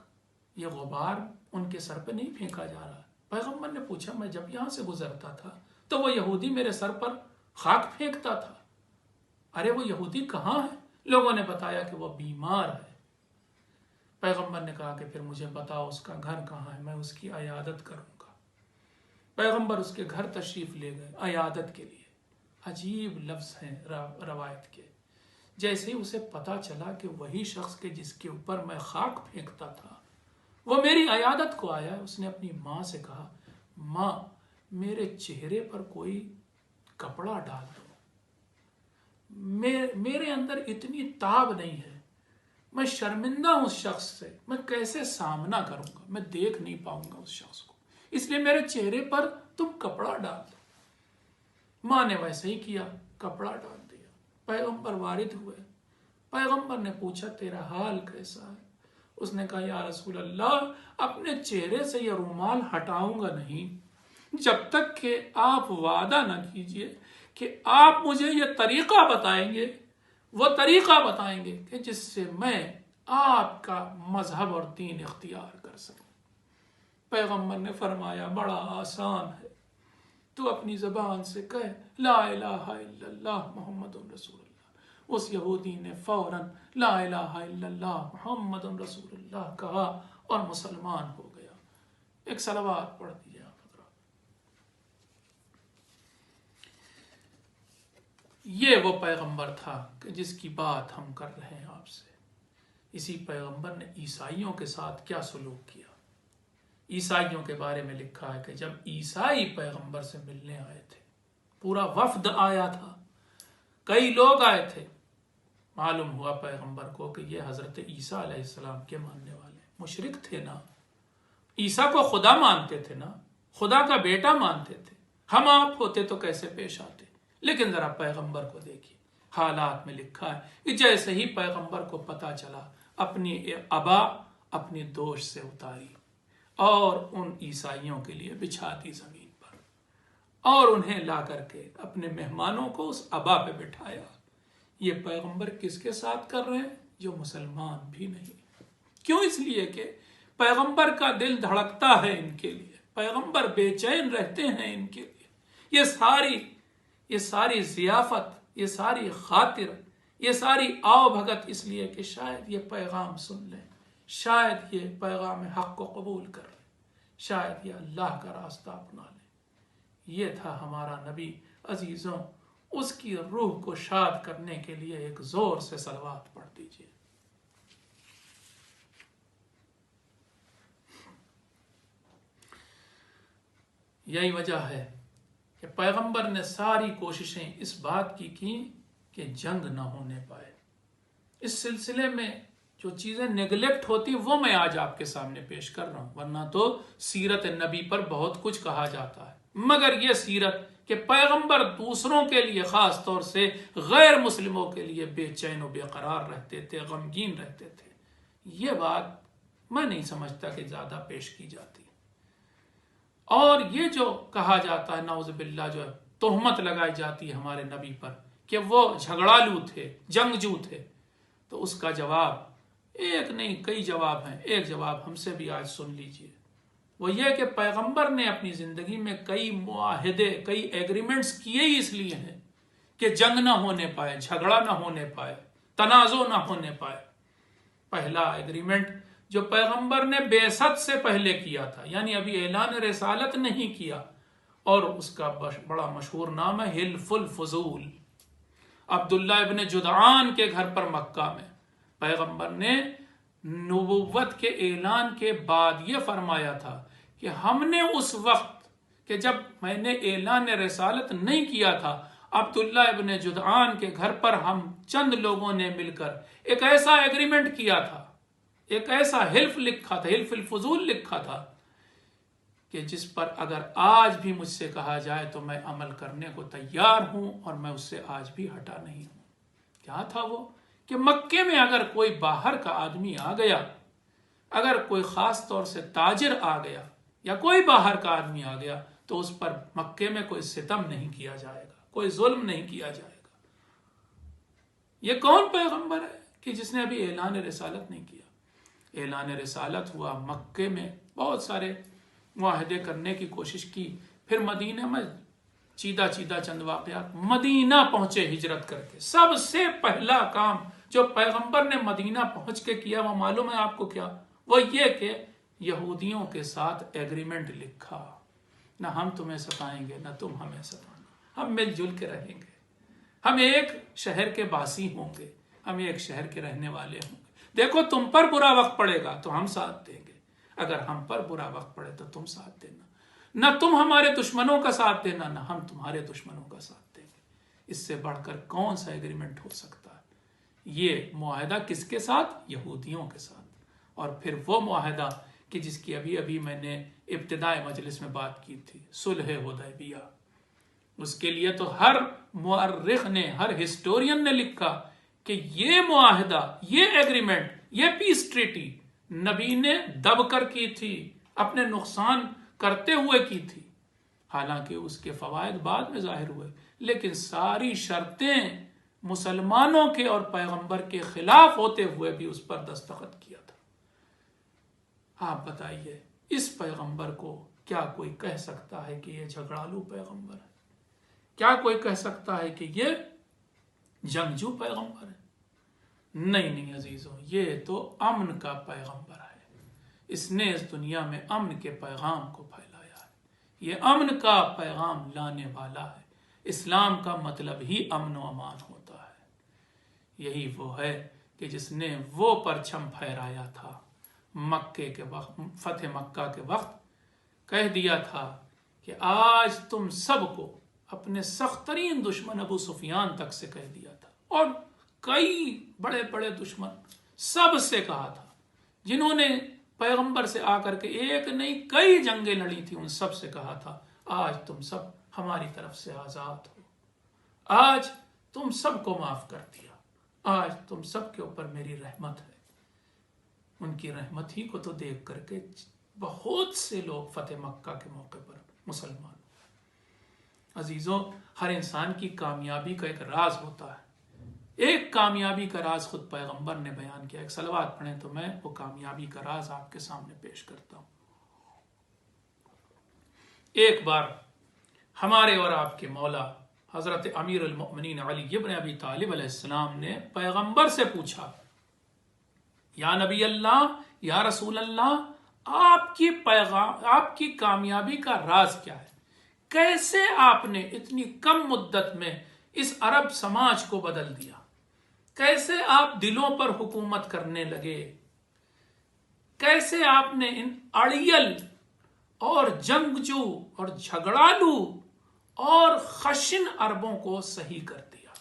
یہ غبار ان کے سر پہ نہیں پھینکا جا رہا. پیغمبر نے پوچھا میں جب یہاں سے گزرتا تھا تو وہ یہودی میرے سر پر خاک پھینکتا تھا. ارے وہ یہودی کہاں ہے؟ لوگوں نے بتایا کہ وہ بیمار ہے. پیغمبر نے کہا کہ پھر مجھے بتاؤ اس کا گھر کہاں ہے، میں اس کی عیادت کروں گا. پیغمبر اس کے گھر تشریف لے گئے عیادت کے لیے. عجیب لفظ ہیں روایت کے. جیسے ہی اسے پتا چلا کہ وہی شخص کے جس کے اوپر میں خاک پھینکتا تھا وہ میری عیادت کو آیا، اس نے اپنی ماں سے کہا ماں میرے چہرے پر کوئی کپڑا ڈال دو، میرے اندر اتنی تاب نہیں ہے، میں شرمندہ ہوں اس شخص سے، میں کیسے سامنا کروں گا، میں دیکھ نہیں پاؤں گا اس شخص کو، اس لیے میرے چہرے پر تم کپڑا ڈال دو. ماں نے ویسے ہی کیا، کپڑا ڈال دیا. پیغمبر وارد ہوئے. پیغمبر نے پوچھا تیرا حال کیسا ہے؟ اس نے کہا یا رسول اللہ اپنے چہرے سے یہ رومال ہٹاؤں گا نہیں جب تک کہ آپ وعدہ نہ کیجئے کہ آپ مجھے یہ طریقہ بتائیں گے، وہ طریقہ بتائیں گے کہ جس سے میں آپ کا مذہب اور دین اختیار کر سکوں۔ پیغمبر نے فرمایا بڑا آسان ہے، تو اپنی زبان سے کہے لا الہ الا اللہ محمد رسول اللہ۔ اس یہودی نے فوراً لا الہ الا اللہ محمد رسول اللہ کہا اور مسلمان ہو گیا۔ ایک صلوات پڑھ دیجیے آپ حضرات۔ یہ وہ پیغمبر تھا کہ جس کی بات ہم کر رہے ہیں آپ سے۔ اسی پیغمبر نے عیسائیوں کے ساتھ کیا سلوک کیا۔ عیسائیوں کے بارے میں لکھا ہے کہ جب عیسائی پیغمبر سے ملنے آئے تھے، پورا وفد آیا تھا، کئی لوگ آئے تھے، معلوم ہوا پیغمبر کو کہ یہ حضرت عیسیٰ علیہ السلام کے ماننے والے مشرک تھے نا، عیسیٰ کو خدا مانتے تھے نا، خدا کا بیٹا مانتے تھے۔ ہم آپ ہوتے تو کیسے پیش آتے؟ لیکن ذرا پیغمبر کو دیکھیے، حالات میں لکھا ہے کہ جیسے ہی پیغمبر کو پتا چلا، اپنی ابا اپنی دوش سے اتاری اور ان عیسائیوں کے لیے بچھا دی زمین پر، اور انہیں لا کر کے اپنے مہمانوں کو اس ابا پہ بٹھایا۔ یہ پیغمبر کس کے ساتھ کر رہے ہیں؟ جو مسلمان بھی نہیں۔ کیوں؟ اس لیے کہ پیغمبر کا دل دھڑکتا ہے ان کے لیے، پیغمبر بے چین رہتے ہیں ان کے لیے۔ یہ ساری ضیافت، یہ ساری خاطر، یہ ساری آؤ بھگت اس لیے کہ شاید یہ پیغام سن لیں، شاید یہ پیغام حق کو قبول کر لیں، شاید یہ اللہ کا راستہ اپنا لیں۔ یہ تھا ہمارا نبی۔ عزیزوں، اس کی روح کو شاد کرنے کے لیے ایک زور سے صلوات پڑھ دیجیے۔ یہی وجہ ہے کہ پیغمبر نے ساری کوششیں اس بات کی کہ جنگ نہ ہونے پائے۔ اس سلسلے میں جو چیزیں نیگلیکٹ ہوتی وہ میں آج آپ کے سامنے پیش کر رہا ہوں، ورنہ تو سیرت نبی پر بہت کچھ کہا جاتا ہے، مگر یہ سیرت کہ پیغمبر دوسروں کے لیے، خاص طور سے غیر مسلموں کے لیے بے چین و بے قرار رہتے تھے، غمگین رہتے تھے، یہ بات میں نہیں سمجھتا کہ زیادہ پیش کی جاتی۔ اور یہ جو کہا جاتا ہے نعوذ باللہ، جو تہمت لگائی جاتی ہے ہمارے نبی پر کہ وہ جھگڑالو تھے، جنگجو تھے، تو اس کا جواب ایک نہیں کئی جواب ہیں۔ ایک جواب ہم سے بھی آج سن لیجئے، وہ یہ کہ پیغمبر نے اپنی زندگی میں کئی معاہدے، کئی ایگریمنٹس کیے ہی اس لیے ہیں کہ جنگ نہ ہونے پائے، جھگڑا نہ ہونے پائے، تنازع نہ ہونے پائے۔ پہلا ایگریمنٹ جو پیغمبر نے بعثت سے پہلے کیا تھا، یعنی ابھی اعلان رسالت نہیں کیا، اور اس کا بڑا مشہور نام ہے حلف الفضول۔ عبداللہ ابن جدعان کے گھر پر مکہ میں پیغمبر نے نبوت کے اعلان کے بعد یہ فرمایا تھا کہ ہم نے اس وقت کہ جب میں نے اعلان رسالت نہیں کیا تھا، عبداللہ ابن جدعان کے گھر پر ہم چند لوگوں نے مل کر ایک ایسا ایگریمنٹ کیا تھا، ایک ایسا حلف لکھا تھا، حلف الفضول لکھا تھا کہ جس پر اگر آج بھی مجھ سے کہا جائے تو میں عمل کرنے کو تیار ہوں، اور میں اس سے آج بھی ہٹا نہیں ہوں۔ کیا تھا وہ؟ کہ مکے میں اگر کوئی باہر کا آدمی آ گیا، اگر کوئی خاص طور سے تاجر آ گیا یا کوئی باہر کا آدمی آ گیا، تو اس پر مکے میں کوئی ستم نہیں کیا جائے گا، کوئی ظلم نہیں کیا جائے گا۔ یہ کون پیغمبر ہے کہ جس نے ابھی اعلان رسالت نہیں کیا؟ اعلان رسالت ہوا مکے میں، بہت سارے معاہدے کرنے کی کوشش کی، پھر مدینہ میں چیدہ چند واقعات۔ مدینہ پہنچے ہجرت کر کے، سب سے پہلا کام جو پیغمبر نے مدینہ پہنچ کے کیا وہ معلوم ہے آپ کو کیا؟ وہ یہ کہ یہودیوں کے ساتھ ایگریمنٹ لکھا، نہ ہم تمہیں ستائیں گے نہ تم ہمیں ستانا، ہم مل جل کے رہیں گے، ہم ایک شہر کے باسی ہوں گے، ہم ایک شہر کے رہنے والے ہوں گے۔ دیکھو تم پر برا وقت پڑے گا تو ہم ساتھ دیں گے، اگر ہم پر برا وقت پڑے تو تم ساتھ دینا، نہ تم ہمارے دشمنوں کا ساتھ دینا نہ ہم تمہارے دشمنوں کا ساتھ دیں گے۔ اس سے بڑھ کر کون سا ایگریمنٹ ہو سکتا ہے؟ یہ معاہدہ کس کے ساتھ؟ یہودیوں کے ساتھ۔ اور پھر وہ معاہدہ کہ جس کی ابھی میں نے ابتدائی مجلس میں بات کی تھی، صلح حدیبیہ۔ اس کے لیے تو ہر مورخ نے، ہر ہسٹورین نے لکھا کہ یہ معاہدہ، یہ ایگریمنٹ، یہ پیس ٹریٹی نبی نے دب کر کی تھی، اپنے نقصان کرتے ہوئے کی تھی۔ حالانکہ اس کے فوائد بعد میں ظاہر ہوئے، لیکن ساری شرطیں مسلمانوں کے اور پیغمبر کے خلاف ہوتے ہوئے بھی اس پر دستخط کیا تھا۔ آپ بتائیے اس پیغمبر کو کیا کوئی کہہ سکتا ہے کہ یہ جھگڑالو پیغمبر ہے؟ کیا کوئی کہہ سکتا ہے کہ یہ جنگجو پیغمبر ہے؟ نہیں عزیزوں، یہ تو امن کا پیغمبر ہے۔ اس نے اس دنیا میں امن کے پیغام کو پھیلایا ہے، یہ امن کا پیغام لانے والا ہے۔ اسلام کا مطلب ہی امن و امان ہوتا ہے۔ یہی وہ ہے کہ جس نے وہ پرچم پھہرایا تھا مکے کے وقت، فتح مکہ کے وقت، کہہ دیا تھا کہ آج تم سب کو، اپنے سخت ترین دشمن ابو سفیان تک سے کہہ دیا تھا، اور کئی بڑے بڑے دشمن سب سے کہا تھا، جنہوں نے پیغمبر سے آ کر کے ایک نہیں کئی جنگیں لڑی تھی، ان سب سے کہا تھا آج تم سب ہماری طرف سے آزاد ہو، آج تم سب کو معاف کر دیا، آج تم سب کے اوپر میری رحمت ہے۔ ان کی رحمت ہی کو تو دیکھ کر کے بہت سے لوگ فتح مکہ کے موقع پر مسلمان۔ عزیزوں، ہر انسان کی کامیابی کا ایک راز ہوتا ہے، ایک کامیابی کا راز خود پیغمبر نے بیان کیا۔ ایک صلوات پڑھیں تو میں وہ کامیابی کا راز آپ کے سامنے پیش کرتا ہوں۔ ایک بار ہمارے اور آپ کے مولا حضرت امیر المؤمنین علی ابن ابی طالب علیہ السلام نے پیغمبر سے پوچھا، یا نبی اللہ، یا رسول اللہ، آپ کی کامیابی کا راز کیا ہے؟ کیسے آپ نے اتنی کم مدت میں اس عرب سماج کو بدل دیا؟ کیسے آپ دلوں پر حکومت کرنے لگے؟ کیسے آپ نے ان اڑیل اور جنگجو اور جھگڑالو اور خشن عربوں کو صحیح کر دیا؟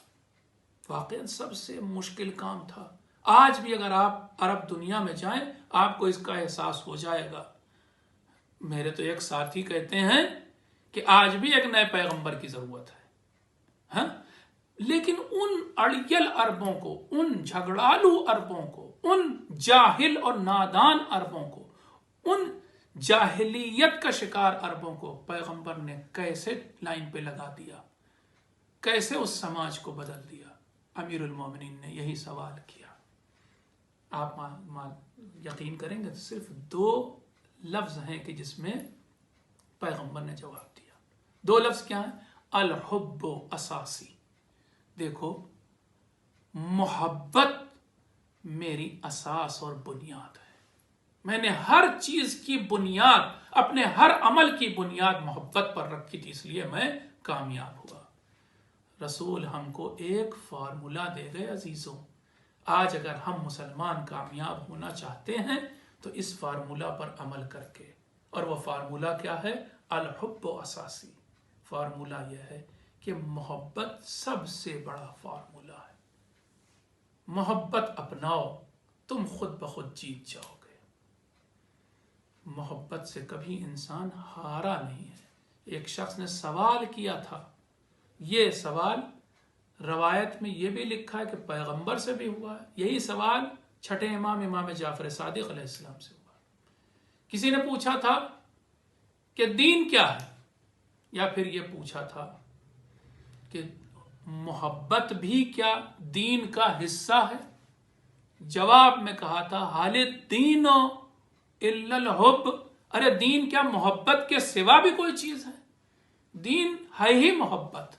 واقعا سب سے مشکل کام تھا۔ آج بھی اگر آپ عرب دنیا میں جائیں آپ کو اس کا احساس ہو جائے گا۔ میرے تو ایک ساتھی کہتے ہیں کہ آج بھی ایک نئے پیغمبر کی ضرورت ہے، ہاں؟ لیکن ان اڑیل عربوں کو، ان جھگڑالو عربوں کو، ان جاہل اور نادان عربوں کو، ان جاہلیت کا شکار عربوں کو پیغمبر نے کیسے لائن پہ لگا دیا، کیسے اس سماج کو بدل دیا؟ امیر المومنین نے یہی سوال کیا۔ آپ یقین کریں گے تو صرف 2 لفظ ہیں کہ جس میں پیغمبر نے جواب دیا۔ 2 لفظ کیا ہیں؟ الحب و اساسی۔ دیکھو، محبت میری اساس اور بنیاد ہے، میں نے ہر چیز کی بنیاد، اپنے ہر عمل کی بنیاد محبت پر رکھی تھی، اس لیے میں کامیاب ہوا۔ رسول ہم کو ایک فارمولا دے گئے عزیزوں۔ آج اگر ہم مسلمان کامیاب ہونا چاہتے ہیں تو اس فارمولا پر عمل کر کے، اور وہ فارمولا کیا ہے؟ الحب و اساسی۔ فارمولا یہ ہے کہ محبت سب سے بڑا فارمولا ہے۔ محبت اپناؤ، تم خود بخود جیت جاؤ گے۔ محبت سے کبھی انسان ہارا نہیں ہے۔ ایک شخص نے سوال کیا تھا، یہ سوال روایت میں یہ بھی لکھا ہے کہ پیغمبر سے بھی ہوا ہے، یہی سوال چھٹے امام جعفر صادق علیہ السلام سے ہوا۔ کسی نے پوچھا تھا کہ دین کیا ہے، یا پھر یہ پوچھا تھا کہ محبت بھی کیا دین کا حصہ ہے؟ جواب میں کہا تھا، حال الدین الا الحب، ارے دین کیا محبت کے سوا بھی کوئی چیز ہے؟ دین ہے ہی محبت۔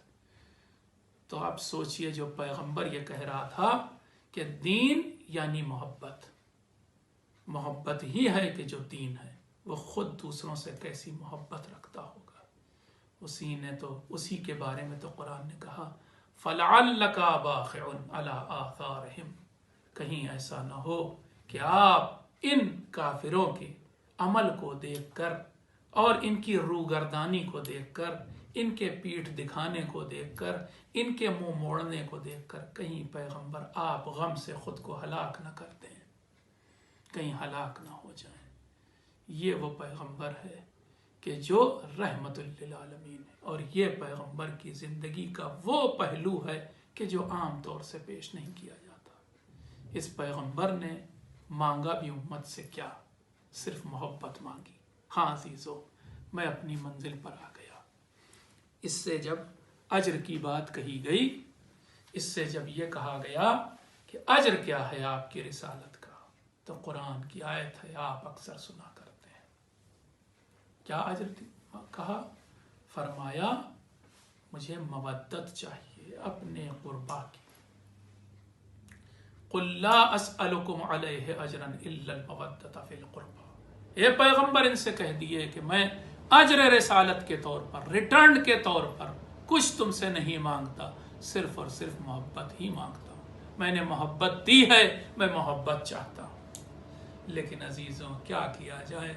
تو آپ سوچئے، جو پیغمبر یہ کہہ رہا تھا کہ دین یعنی محبت، محبت ہی ہے کہ جو دین ہے، وہ خود دوسروں سے کیسی محبت رکھتا ہوگا۔ اسی کے بارے میں تو قرآن نے کہا، فَلَعَلَّكَ بَاخِعٌ عَلَىٰ آثَارِهِمْ، کہیں ایسا نہ ہو کہ آپ ان کافروں کے عمل کو دیکھ کر اور ان کی روگردانی کو دیکھ کر، ان کے پیٹھ دکھانے کو دیکھ کر، ان کے منہ موڑنے کو دیکھ کر کہیں پیغمبر آپ غم سے خود کو ہلاک نہ کر دیں، کہیں ہلاک نہ ہو جائیں۔ یہ وہ پیغمبر ہے کہ جو رحمت للعالمین ہے، اور یہ پیغمبر کی زندگی کا وہ پہلو ہے کہ جو عام طور سے پیش نہیں کیا جاتا۔ اس پیغمبر نے مانگا بھی امت سے کیا؟ صرف محبت مانگی۔ ہاں عزیزو، میں اپنی منزل پر آ گیا، اس سے جب اجر کی بات کہی گئی، اس سے جب یہ کہا گیا کہ اجر کیا ہے آپ کی رسالت کا، تو قرآن کی آیت ہے آپ اکثر سنا کرتے ہیں. کیا اجر کہا؟ فرمایا مجھے مودت چاہیے اپنے قربا کی. قل لا اسألکم علیہ اجرا الا المودۃ فی القربى. اے پیغمبر ان سے کہہ دیے کہ میں اجر رسالت کے طور پر، ریٹرن کے طور پر کچھ تم سے نہیں مانگتا، صرف اور صرف محبت ہی مانگتا ہوں. میں نے محبت دی ہے، میں محبت چاہتا ہوں. لیکن عزیزوں کیا کیا جائے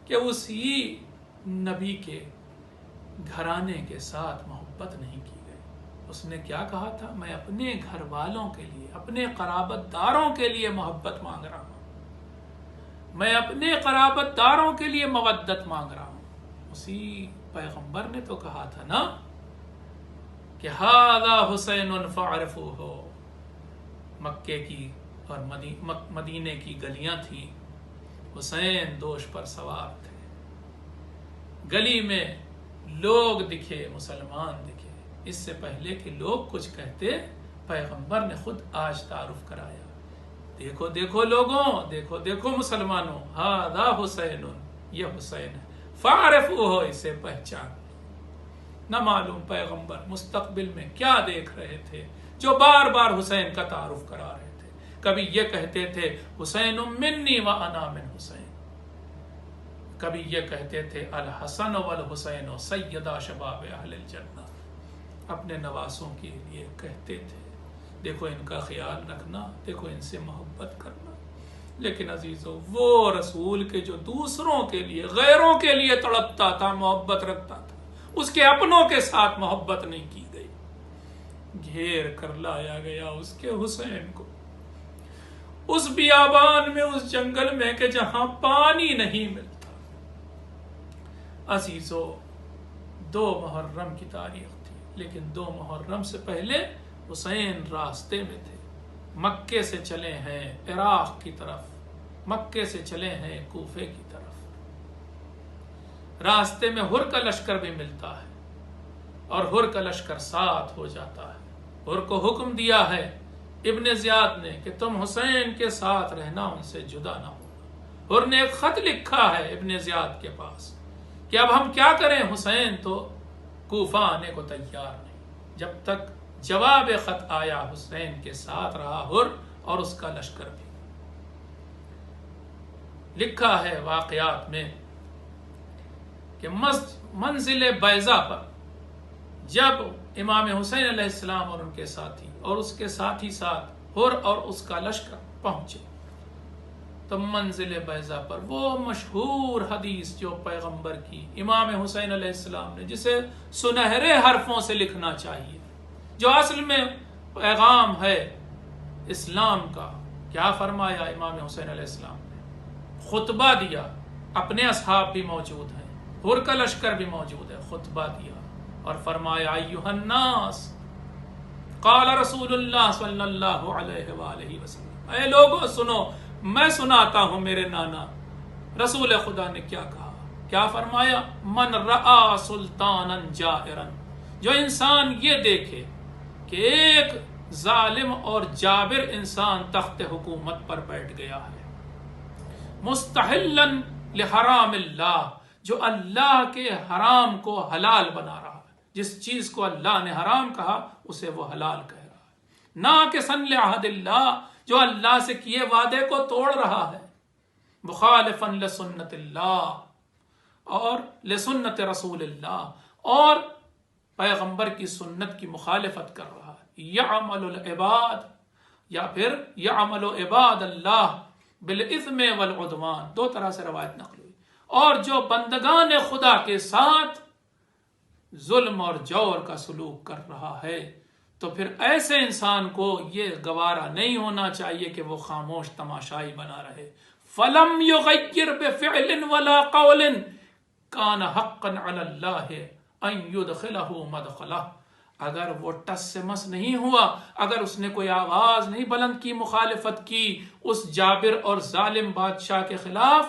کہ اسی نبی کے گھرانے کے ساتھ محبت نہیں کی گئی. اس نے کیا کہا تھا؟ میں اپنے گھر والوں کے لیے، اپنے قرابت داروں کے لیے محبت مانگ رہا ہوں، میں اپنے قرابت داروں کے لیے مودت مانگ رہا ہوں. اسی پیغمبر نے تو کہا تھا نا کہ ھذا حسین فاعرفوہ. مکے کی اور مدینے کی گلیاں تھیں، حسین دوش پر سوار تھے، گلی میں لوگ دکھے، مسلمان دکھے. اس سے پہلے کہ لوگ کچھ کہتے، پیغمبر نے خود آج تعارف کرایا. دیکھو دیکھو لوگوں، دیکھو دیکھو مسلمانوں، ھذا حسین، یہ حسین ہے، فاعرفوہ، اسے پہچان. نہ معلوم پیغمبر مستقبل میں کیا دیکھ رہے تھے جو بار بار حسین کا تعارف کرا رہے تھے. کبھی یہ کہتے تھے حسین منی وانا من حسین، کبھی یہ کہتے تھے الحسن والحسین سیدا شباب اہل الجنہ. اپنے نواسوں کے لیے کہتے تھے دیکھو ان کا خیال رکھنا، دیکھو ان سے محبت کرنا. لیکن عزیزو وہ رسول کے جو دوسروں کے لیے، غیروں کے لیے تڑپتا تھا، محبت رکھتا تھا، اس کے اپنوں کے ساتھ محبت نہیں کی گئی. گھیر کر لایا گیا اس کے حسین کو اس بیابان میں، اس جنگل میں کہ جہاں پانی نہیں ملتا. عزیزو 2 محرم کی تاریخ تھی، لیکن 2 محرم سے پہلے حسین راستے میں تھے. مکے سے چلے ہیں عراق کی طرف، مکے سے چلے ہیں کوفے کی طرف. راستے میں ہر کا لشکر بھی ملتا ہے اور ہر کا لشکر ساتھ ہو جاتا ہے. ہر کو حکم دیا ہے ابن زیاد نے کہ تم حسین کے ساتھ رہنا، ان سے جدا نہ ہونا. ہر نے ایک خط لکھا ہے ابن زیاد کے پاس کہ اب ہم کیا کریں، حسین تو کوفہ آنے کو تیار نہیں. جب تک جواب خط آیا حسین کے ساتھ رہا ہر اور اس کا لشکر بھی. لکھا ہے واقعات میں کہ منزل بیضا پر جب امام حسین علیہ السلام اور ان کے ساتھی اور اس کے ساتھی ساتھ ہر اور اس کا لشکر پہنچے، تو منزل بیضا پر وہ مشہور حدیث جو پیغمبر کی امام حسین علیہ السلام نے، جسے سنہرے حرفوں سے لکھنا چاہیے، جو اصل میں پیغام ہے اسلام کا. کیا فرمایا امام حسین علیہ السلام نے؟ خطبہ دیا، اپنے اصحاب بھی موجود ہیں، ہر کا لشکر بھی موجود ہے. خطبہ دیا اور فرمایا ایھا الناس قال رسول اللہ صلی اللہ علیہ وآلہ وسلم، اے لوگوں سنو، میں سناتا ہوں میرے نانا رسول خدا نے کیا کہا. کیا فرمایا؟ من رآ سلطانا جائرا، جو انسان یہ دیکھے کہ ایک ظالم اور جابر انسان تخت حکومت پر بیٹھ گیا ہے، مستحلا لحرام اللہ، جو اللہ کے حرام کو حلال بنا رہا ہے، جس چیز کو اللہ نے حرام کہا اسے وہ حلال کہہ رہا ہے، ناقصا لعہد اللہ، جو اللہ سے کیے وعدے کو توڑ رہا ہے، مخالفا لسنت اللہ اور لسنت رسول اللہ، اور پیغمبر کی سنت کی مخالفت کر رہا ہے. یعمل العباد یا پھر یعمل عباد اللہ بالاثم والعدوان، 2 طرح سے روایت نقل ہوئی. اور جو بندگان خدا کے ساتھ ظلم اور جور کا سلوک کر رہا ہے، تو پھر ایسے انسان کو یہ گوارا نہیں ہونا چاہیے کہ وہ خاموش تماشائی بنا رہے. فلم یغیر بفعل ولا قول کان حقا علی اللہ ان یدخلہ مدخلہ. اگر وہ ٹس سے مس نہیں ہوا، اگر اس نے کوئی آواز نہیں بلند کی، مخالفت کی اس جابر اور ظالم بادشاہ کے خلاف،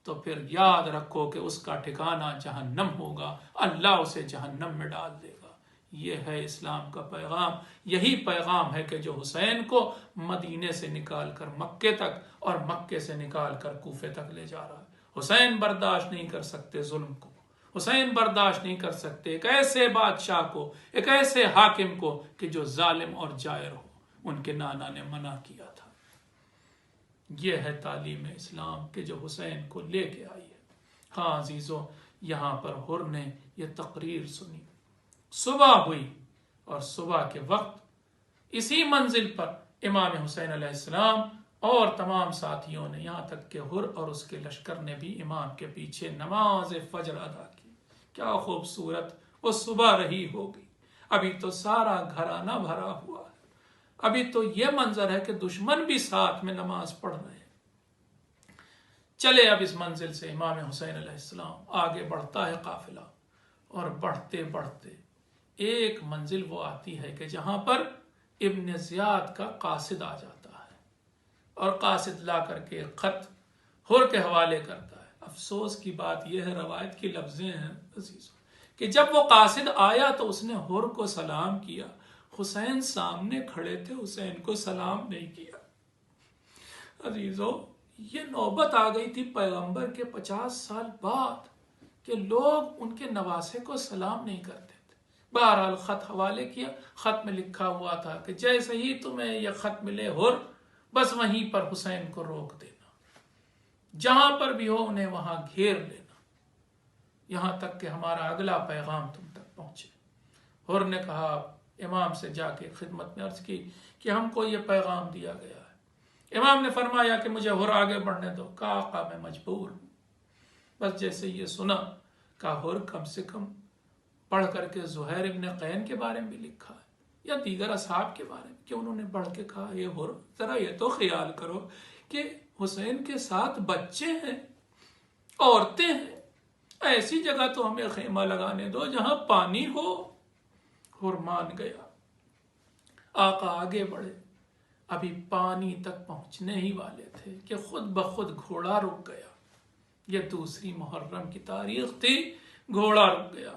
تو پھر یاد رکھو کہ اس کا ٹھکانہ جہنم ہوگا، اللہ اسے جہنم میں ڈال دے گا۔ یہ ہے اسلام کا پیغام، یہی پیغام ہے کہ جو حسین کو مدینے سے نکال کر مکے تک اور مکے سے نکال کر کوفے تک لے جا رہا ہے۔ حسین برداشت نہیں کر سکتے ظلم کو، حسین برداشت نہیں کر سکتے ایک ایسے بادشاہ کو، ایک ایسے حاکم کو کہ جو ظالم اور جائر ہو۔ ان کے نانا نے منع کیا تھا۔ یہ ہے تعلیم اسلام کہ جو حسین کو لے کے آئی ہے۔ ہاں عزیزوں، یہاں پر حر نے یہ تقریر سنی، صبح ہوئی، اور صبح کے وقت اسی منزل پر امام حسین علیہ السلام اور تمام ساتھیوں نے، یہاں تک کہ حر اور اس کے لشکر نے بھی امام کے پیچھے نماز فجر ادا کی۔ کیا خوبصورت وہ صبح رہی ہوگی۔ ابھی تو سارا گھرانہ بھرا ہوا ہے، ابھی تو یہ منظر ہے کہ دشمن بھی ساتھ میں نماز پڑھ رہے ہیں۔ چلے اب اس منزل سے امام حسین علیہ السلام آگے بڑھتا ہے قافلہ، اور بڑھتے بڑھتے ایک منزل وہ آتی ہے کہ جہاں پر ابن زیاد کا قاصد آ جاتا ہے، اور قاصد لا کر کے خط حر کے حوالے کرتا ہے۔ افسوس کی بات یہ ہے، روایت کی لفظیں ہیں عزیزوں، کہ جب وہ قاصد آیا تو اس نے حر کو سلام کیا، حسین سامنے کھڑے تھے، حسین کو سلام نہیں کیا۔ عزیزوں، یہ نوبت آ گئی تھی پیغمبر کے 50 سال بعد کہ لوگ ان کے نواسے کو سلام نہیں کرتے تھے۔ بہرحال خط حوالے کیا، خط میں لکھا ہوا تھا کہ جیسے ہی تمہیں یہ خط ملے حر، بس وہیں پر حسین کو روک دینا، جہاں پر بھی ہو انہیں وہاں گھیر لینا، یہاں تک کہ ہمارا اگلا پیغام تم تک پہنچے۔ حر نے کہا، امام سے جا کے خدمت میں عرض کی کہ ہم کو یہ پیغام دیا گیا ہے۔ امام نے فرمایا کہ مجھے حر آگے بڑھنے دو۔ کہا آقا میں مجبور ہوں۔ بس جیسے یہ سنا، کہا حر کم سے کم پڑھ کر کے زہیر ابن قین کے بارے میں بھی لکھا ہے، یا دیگر اصحاب کے بارے میں، کہ انہوں نے پڑھ کے کہا یہ حر ذرا یہ تو خیال کرو کہ حسین کے ساتھ بچے ہیں، عورتیں ہیں، ایسی جگہ تو ہمیں خیمہ لگانے دو جہاں پانی ہو۔ حر مان گیا۔ آقا آگے بڑھے، ابھی پانی تک پہنچنے ہی والے تھے کہ خود بخود گھوڑا رک گیا۔ یہ دوسری محرم کی تاریخ تھی، گھوڑا رک گیا،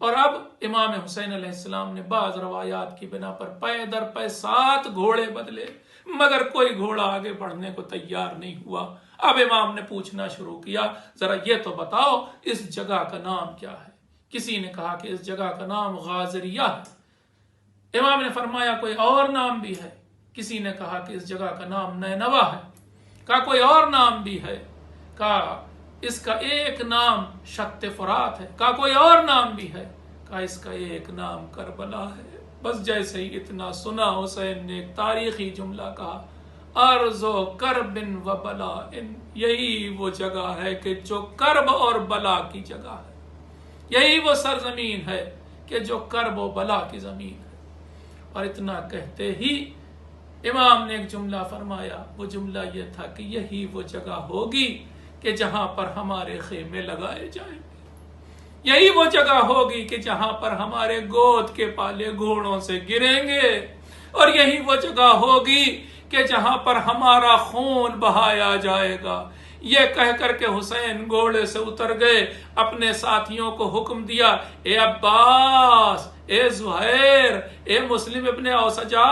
اور اب امام حسین علیہ السلام نے بعض روایات کی بنا پر پے در پے 7 گھوڑے بدلے، مگر کوئی گھوڑا آگے بڑھنے کو تیار نہیں ہوا۔ اب امام نے پوچھنا شروع کیا، ذرا یہ تو بتاؤ اس جگہ کا نام کیا ہے؟ کسی نے کہا کہ اس جگہ کا نام غازریہ ہے۔ امام نے فرمایا کوئی اور نام بھی ہے؟ کسی نے کہا کہ اس جگہ کا نام نینوا ہے۔ کہا کوئی اور نام بھی ہے؟ کہا اس کا ایک نام شط فرات ہے۔ کہا کوئی اور نام بھی ہے؟ کہا اس کا ایک نام کربلا ہے۔ بس جیسے ہی اتنا سنا، حسین نے ایک تاریخی جملہ کہا، ارض و کرب و بلا، یہی وہ جگہ ہے کہ جو کرب اور بلا کی جگہ ہے، یہی وہ سرزمین ہے کہ جو کرب و بلا کی زمین ہے۔ اور اتنا کہتے ہی امام نے ایک جملہ فرمایا، وہ جملہ یہ تھا کہ یہی وہ جگہ ہوگی کہ جہاں پر ہمارے خیمے لگائے جائیں گے، یہی وہ جگہ ہوگی کہ جہاں پر ہمارے گود کے پالے گھوڑوں سے گریں گے، اور یہی وہ جگہ ہوگی کہ جہاں پر ہمارا خون بہایا جائے گا۔ یہ کہہ کر کے حسین گھوڑے سے اتر گئے، اپنے ساتھیوں کو حکم دیا، اے عباس، اے زہیر، اے مسلم ابن اوسجا،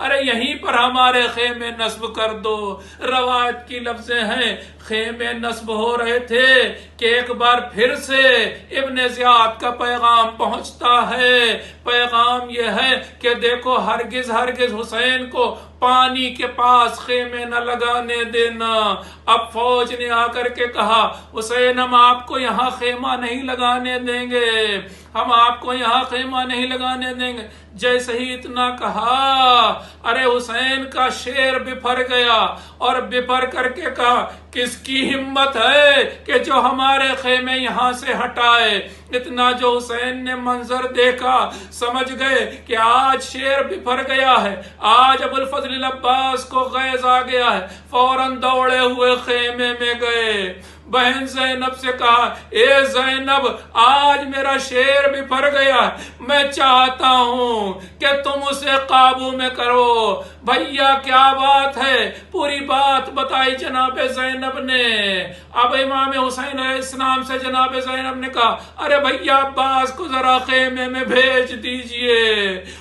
ارے یہیں پر ہمارے خیمے نصب کر دو۔ روایت کی لفظیں ہیں، خیمے نصب ہو رہے تھے کہ ایک بار پھر سے ابن زیاد کا پیغام پہنچتا ہے۔ پیغام یہ ہے کہ دیکھو ہرگز ہرگز حسین کو پانی کے پاس خیمے نہ لگانے دینا۔ اب فوج نے آ کر کے کہا، حسین ہم آپ کو یہاں خیمہ نہیں لگانے دیں گے، ہم آپ کو یہاں خیمہ نہیں لگانے دیں گے۔ جیسے ہی اتنا کہا، ارے حسین کا شیر بفر گیا، اور بفر کر کے کہا، کس کی ہمت ہے کہ جو ہمارے خیمے یہاں سے ہٹائے؟ اتنا جو حسین نے منظر دیکھا، سمجھ گئے کہ آج شیر بفر گیا ہے، آج ابو الفضل العباس کو غیظ آ گیا ہے۔ فوراً دوڑے ہوئے خیمے میں گئے، بہن زینب سے کہا اے زینب آج میرا شیر بفر گیا، میں چاہتا ہوں کہ تم اسے قابو میں کرو۔ بھیا کیا بات ہے؟ پوری بات بتائی جناب زینب نے۔ اب امام حسین علیہ السلام سے جناب زینب نے کہا ارے بھیا عباس کو ذرا خیمے میں بھیج دیجئے۔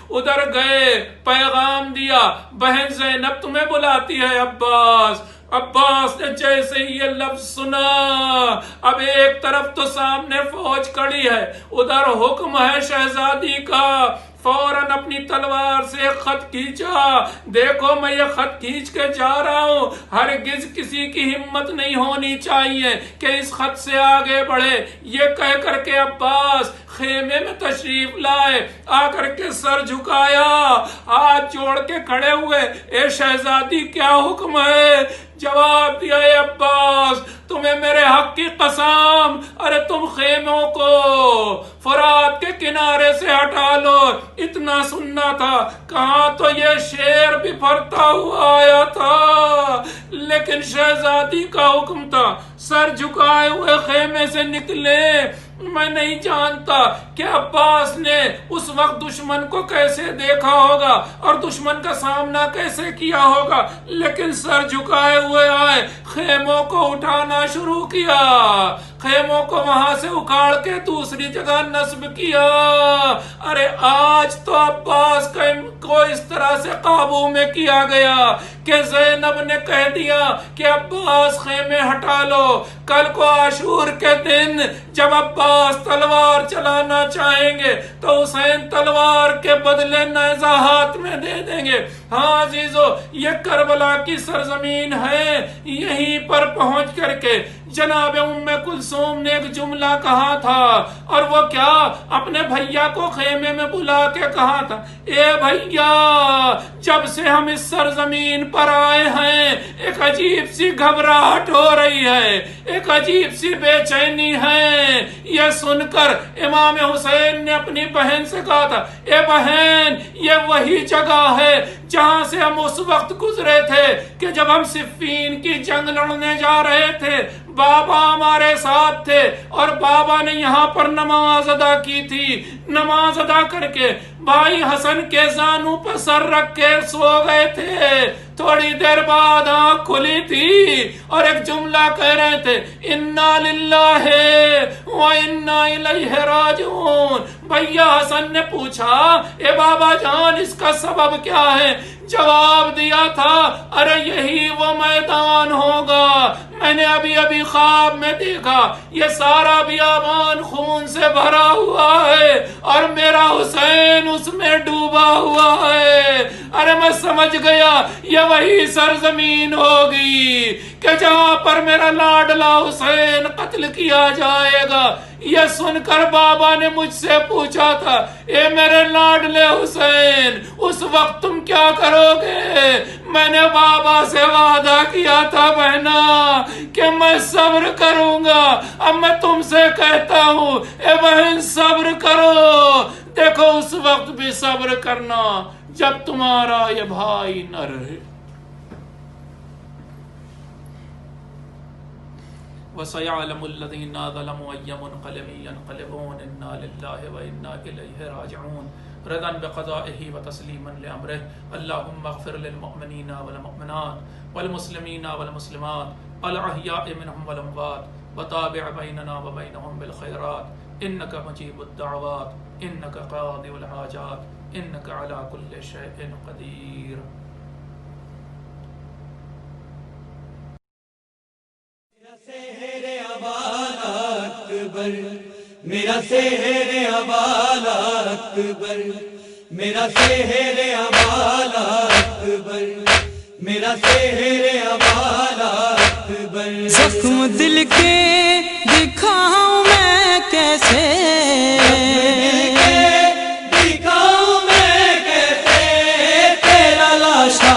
ادھر گئے، پیغام دیا بہن زینب تمہیں بلاتی ہے عباس۔ عباس نے جیسے ہی یہ لفظ سنا، اب ایک طرف تو سامنے فوج کھڑی ہے، ادھر حکم ہے شہزادی کا، فوراً اپنی تلوار سے خط کھینچا، دیکھو میں یہ خط کھینچ کے جا رہا ہوں، ہرگز کسی کی ہمت نہیں ہونی چاہیے کہ اس خط سے آگے بڑھے۔ یہ کہہ کر کے عباس خیمے میں تشریف لائے، آ کر کے سر جھکایا، ہاتھ جوڑ کے کھڑے ہوئے، اے شہزادی کیا حکم ہے؟ جواب دیا اے عباس تمہیں میرے حق کی قسم، ارے تم خیموں کو فرات کے کنارے سے ہٹا لو، اتنا سننا تھا۔ کہاں تو یہ شیر بھی پھرتا ہوا آیا تھا، لیکن شہزادی کا حکم تھا، سر جھکائے ہوئے خیمے سے نکلے۔ میں نہیں جانتا کہ عباس نے اس وقت دشمن کو کیسے دیکھا ہوگا اور دشمن کا سامنا کیسے کیا ہوگا، لیکن سر جھکائے ہوئے آئے، خیموں کو اٹھانا شروع کیا، خیموں کو وہاں سے اکھاڑ کے دوسری جگہ نصب کیا۔ ارے آج تو عباس کو اس طرح سے قابو میں کیا گیا کہ زینب نے کہہ دیا کہ عباس خیمے ہٹا لو، کل کو عاشور کے دن جب عباس تلوار چلانا چاہیں گے تو حسین تلوار کے بدلے نیزہ ہاتھ میں دے دیں گے۔ ہاں عزیزو، یہ کربلا کی سرزمین ہے، یہیں پر پہنچ کر کے جناب ام کلثوم نے ایک جملہ کہا تھا، اور وہ کیا؟ اپنے بھیا کو خیمے میں بلا کے کہا تھا اے بھیا جب سے ہم اس سرزمین پر آئے ہیں ایک عجیب سی گھبراہٹ ہو رہی ہے، ایک عجیب سی بے چینی ہے۔ یہ سن کر امام حسین نے اپنی بہن سے کہا تھا اے بہن یہ وہی جگہ ہے جہاں سے ہم اس وقت گزرے تھے کہ جب ہم صفین کی جنگ لڑنے جا رہے تھے، بابا ہمارے ساتھ تھے اور بابا نے یہاں پر نماز ادا کی تھی، نماز ادا کر کے بھائی حسن کے زانوں پر سر رکھ کے سو گئے تھے، تھوڑی دیر بعد آنکھ کھلی تھی اور ایک جملہ کہہ رہے تھے انا للہ و انا الیہ راجعون۔ بھیا حسن نے پوچھا اے بابا جان اس کا سبب کیا ہے؟ جواب دیا تھا ارے یہی وہ میدان ہوگا، میں نے ابھی خواب میں دیکھا یہ سارا بیابان خون سے بھرا ہوا ہے اور میرا حسین اس میں ڈوبا ہوا ہے۔ ارے میں سمجھ گیا یہ وہی سرزمین ہوگی کہ جہاں پر میرا لاڈلا حسین قتل کیا جائے گا۔ یہ سن کر بابا نے مجھ سے پوچھا تھا اے میرے لاڈلے حسین اس وقت تم کیا کرو گے؟ میں نے بابا سے وعدہ کیا تھا بہنا کہ میں صبر کروں گا، اب میں تم سے کہتا ہوں اے بہن صبر کرو۔ دیکھو اس وقت بھی صبر کرنا جب تمہارا یہ بھائی نہ رہے۔ وَسَيَعْلَمُ الَّذِينَ ظَلَمُوا أَيَّ مُنْقَلَبٍ يَنْقَلِبُونَ إِنَّا لِلَّهِ وَإِنَّا إِلَيْهِ رَاجِعُونَ رضا بقضائه وتسليما لأمره اللهم اغفر للمؤمنين والمؤمنات والمسلمين والمسلمات الأحياء منهم والأموات وتابع بيننا وبينهم بالخيرات إنك مجيب الدعوات إنك قاضي الحاجات إنك على كل شيء قدير۔ میرا سحر ابال اکبر، میرا سحر ابال اکبر، میرا سحر ابال اکبر۔ زخم دل کے دکھاؤں میں کیسے، دکھاؤں میں کیسے، تیرا لاشا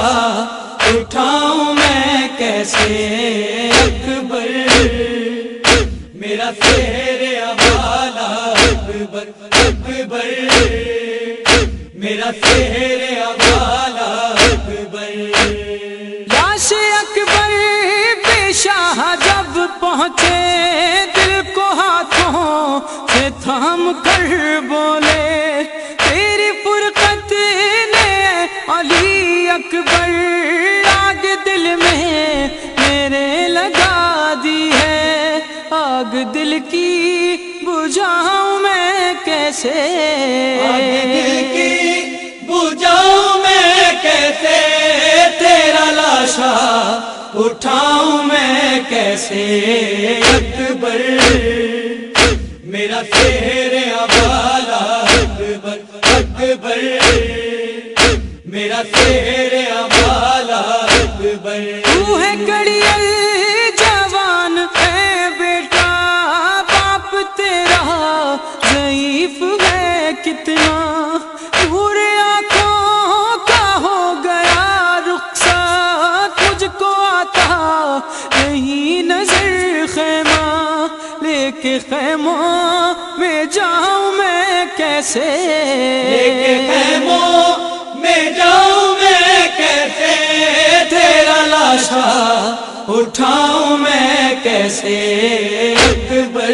اٹھاؤں میں کیسے اکبر، میرا سحر ابال اکبر اکبر، میرا سحر ابال اکبر۔ لاش اکبر پہ شاہ جب پہنچے تھام کر بولے تیری فرقت نے علی اکبر آگ دل میں میرے لگا دی ہے، آگ دل کی بجھاؤں میں کیسے، آگ دل کی بجھاؤں میں کیسے، تیرا لاشا اٹھاؤں میں کیسے اکبر، میرا شہر ابالا اکبر اکبر، میرا شہر ابالا اکبر۔ تو ہے کڑیل جوان ہے بیٹا، باپ تیرا ضعیف ہے کتنا، پورے آنکھوں کا ہو گیا رخصت، مجھ کو آتا نہیں نظر خیمہ، لے کے خیموں میں جاؤں میں کیسے، لے کے خیموں میں جاؤں میں کیسے، تیرا لاشا اٹھاؤں میں کیسے اکبر،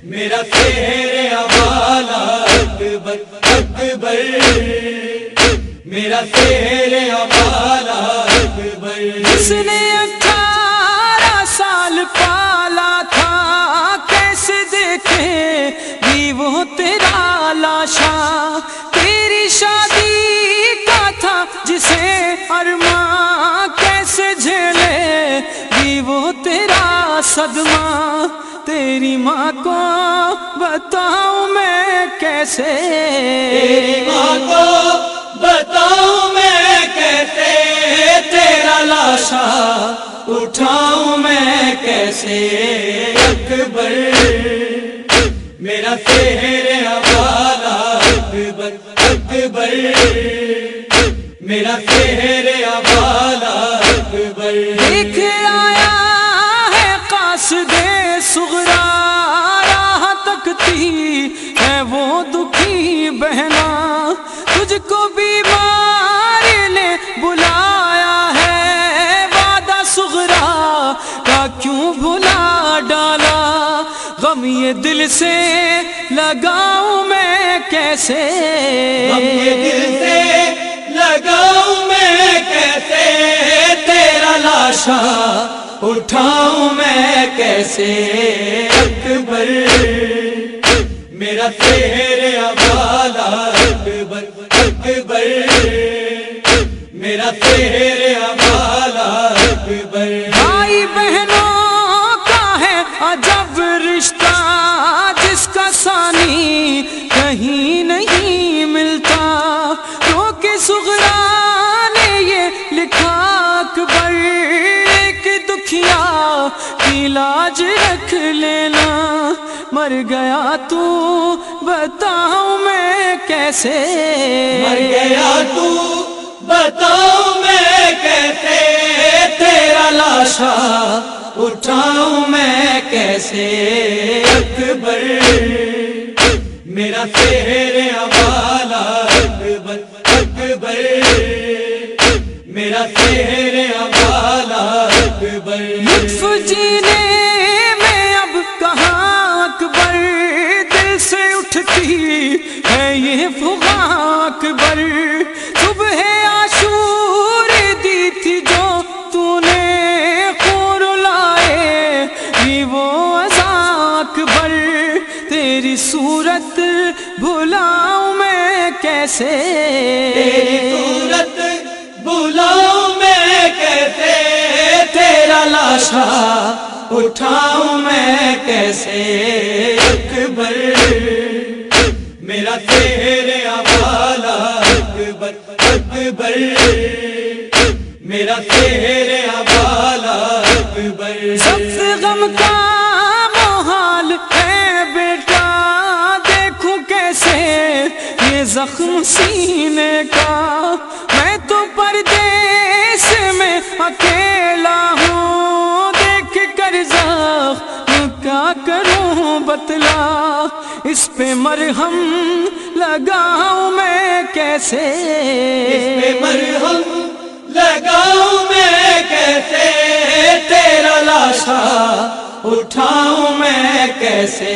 میرا شہر ابالا اکبر اکبر، میرا شہر ابالا اکبر۔ جس نے 18 سال پالا تھا، کیسے دیکھے بھی وہ تیرا لاشا، تیری شادی کا تھا جسے ارماں، کیسے جھیلے بھی وہ تیرا صدمہ، تیری ماں کو بتاؤں میں کیسے، تیری ماں کو بتاؤں میں کیسے، تیرا لاشا اٹھاؤں میں کیسے اکبر، میرا شہر ابالا اکبر اکبر، میرا شہر ابالا اکبر۔ دیکھ آیا ہے قاصد صغرا، راہ تکتی ہے وہ دکھی بہنا، تجھ کو بیمار نے بلایا ہے، وعدہ صغرا کا کیوں بھلا ڈالا، غم یہ دل سے لگاؤں میں کیسے، غم یہ دل سے لگاؤں میں کیسے، تیرا لاشا اٹھاؤں میں کیسے اکبر، میرا شہر ابالا اکبر اکبر، میرا شہر ابالا اکبر۔ بھائی بہنوں کا ہے عجب رشتہ، جس کا ثانی کہیں نہیں ملتا، رو کے صغرا نے یہ لکھا اکبر، ایک دکھیا کی لاج رکھ لینا، مر گیا تو بتاؤں میں کیسے، مر گیا تو بتاؤں میں کیسے، تیرا لاشا اٹھاؤں میں کیسے اکبر، میرا شہر ابالا اکبر اکبر، میرا شہر ابالا اکبر۔ لطف جینے میں اب کہاں اکبر، دل سے اٹھتی ہے یہ فغاں اکبر، صبح عاشور دی تھی جو تو نے خون رلائے بھی وہ عزاں اکبر، تیری صورت بھلاؤں میں کیسے، تیری صورت بلاؤں میں کیسے، تیرا لاشا اٹھاؤں میں کیسے اکبر، میرا شہر ابالا اکبر اکبر، میرا شہر ابالا اکبر۔ سب غم کا محال ہے بیٹا، دیکھوں کیسے یہ زخم سینے کا، میں تو پردیس میں اکیلا ہوں، دیکھ کر زخم کیا کروں بتلا، اس پہ مرہم لگاؤں میں کیسے، اس پہ مرہم لگاؤں میں کیسے، تیرا لاشا اٹھاؤں میں کیسے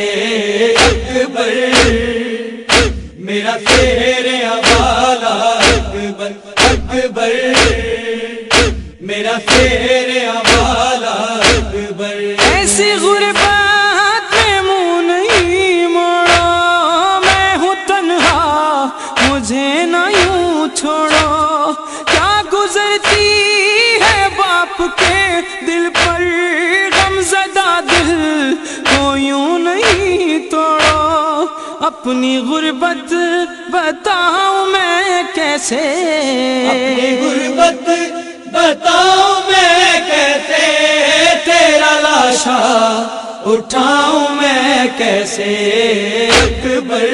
اکبر میرا تیرے حوالہ اکبر اکبر میرا تیرے حوالہ اکبر ایسی غربت میں منہ نہیں موڑو میں ہوں تنہا مجھے نہ یوں چھوڑو کیا گزرتی ہے باپ کے دل پر غم زدہ دل کو یوں نہیں توڑو اپنی غربت بتاؤں میں کیسے اپنی غربت بتاؤں میں کیسے تیرا لاشا اٹھاؤں میں کیسے اکبر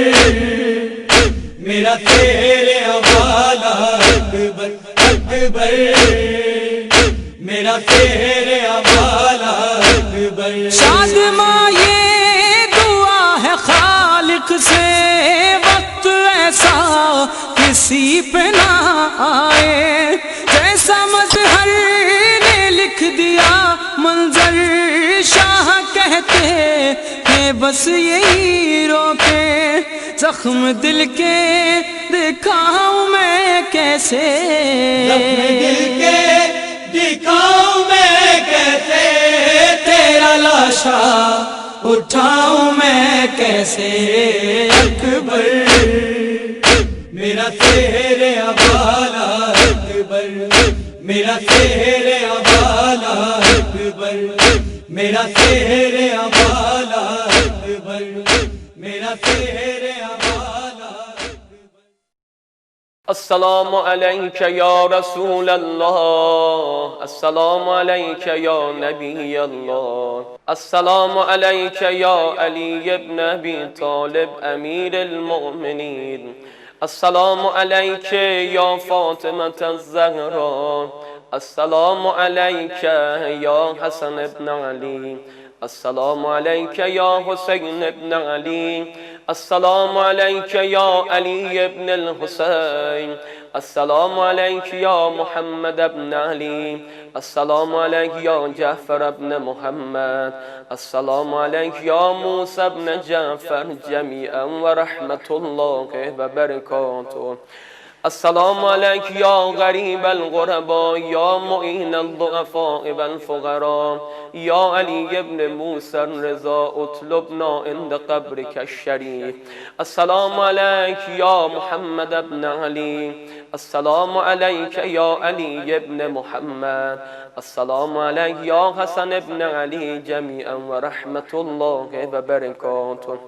میرا تیرے حوالہ اکبر اکبر میرا تیرے حوالہ اکبر شادماں یہ دعا ہے خالق سے وقت ایسا کسی پہ نہ آئے جیسا مظہر نے لکھ دیا منظر شاہ کہتے کہ بس یہی روکے زخم دل کے دکھاؤں میں کیسے زخم دل کے دکھاؤں میں کیسے تیرا لاشا اٹھاؤں میں کیسے اکبر میرا تیرے حوالہ اکبر میرا تیرے حوالہ اکبر میرا تیرے حوالہ اکبر میرا تیرے حوالہ السلام علیک یا رسول اللہ السلام علیک یا نبی اللہ السلام علیک یا علی ابن ابی طالب امیر المؤمنین السلام علیک یا فاطمة الزہرا السلام علیک یا حسن ابن علی السلام علیک یا حسین ابن علی السلام علیک یا علی ابن الحسین السلام علیک یا محمد ابن علی السلام علیک یا جعفر ابن محمد السلام علیک یا موسی ابن جعفر جمیعا ورحمت اللہ وبرکاتہ السلام علیک یا غریب الغرباء یا معین الضعفاء والفقراء یا علی ابن موسی الرضا اطلبنا عند قبرک الشریف السلام علیک یا محمد ابن علی السلام علیک یا علی ابن محمد السلام علیک یا حسن ابن علی جمیعا ورحمت اللہ وبرکاتہ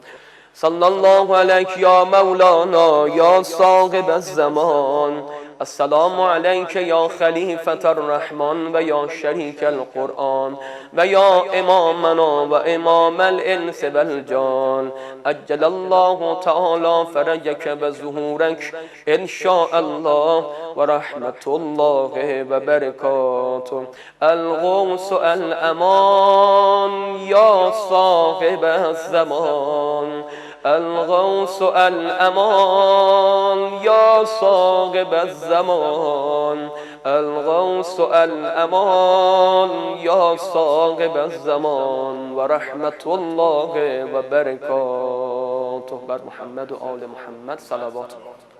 صلی اللہ علیک یا مولانا یا صاحب الزمان السلام علیک یا خلیفۃ الرحمن و یا شریک القرآن و یا امامنا و امام الانس والجان اجل اللہ تعالی فرجک بظہورک انشاء اللہ ورحمت اللہ وبرکاتہ الغوث الامان یا صاحب الزمان الغوث الامان یا صاحب الزمان الغوث الامان یا صاحب الزمان ورحمت اللہ وبرکاتہ بر محمد و آل محمد صلوات اللہ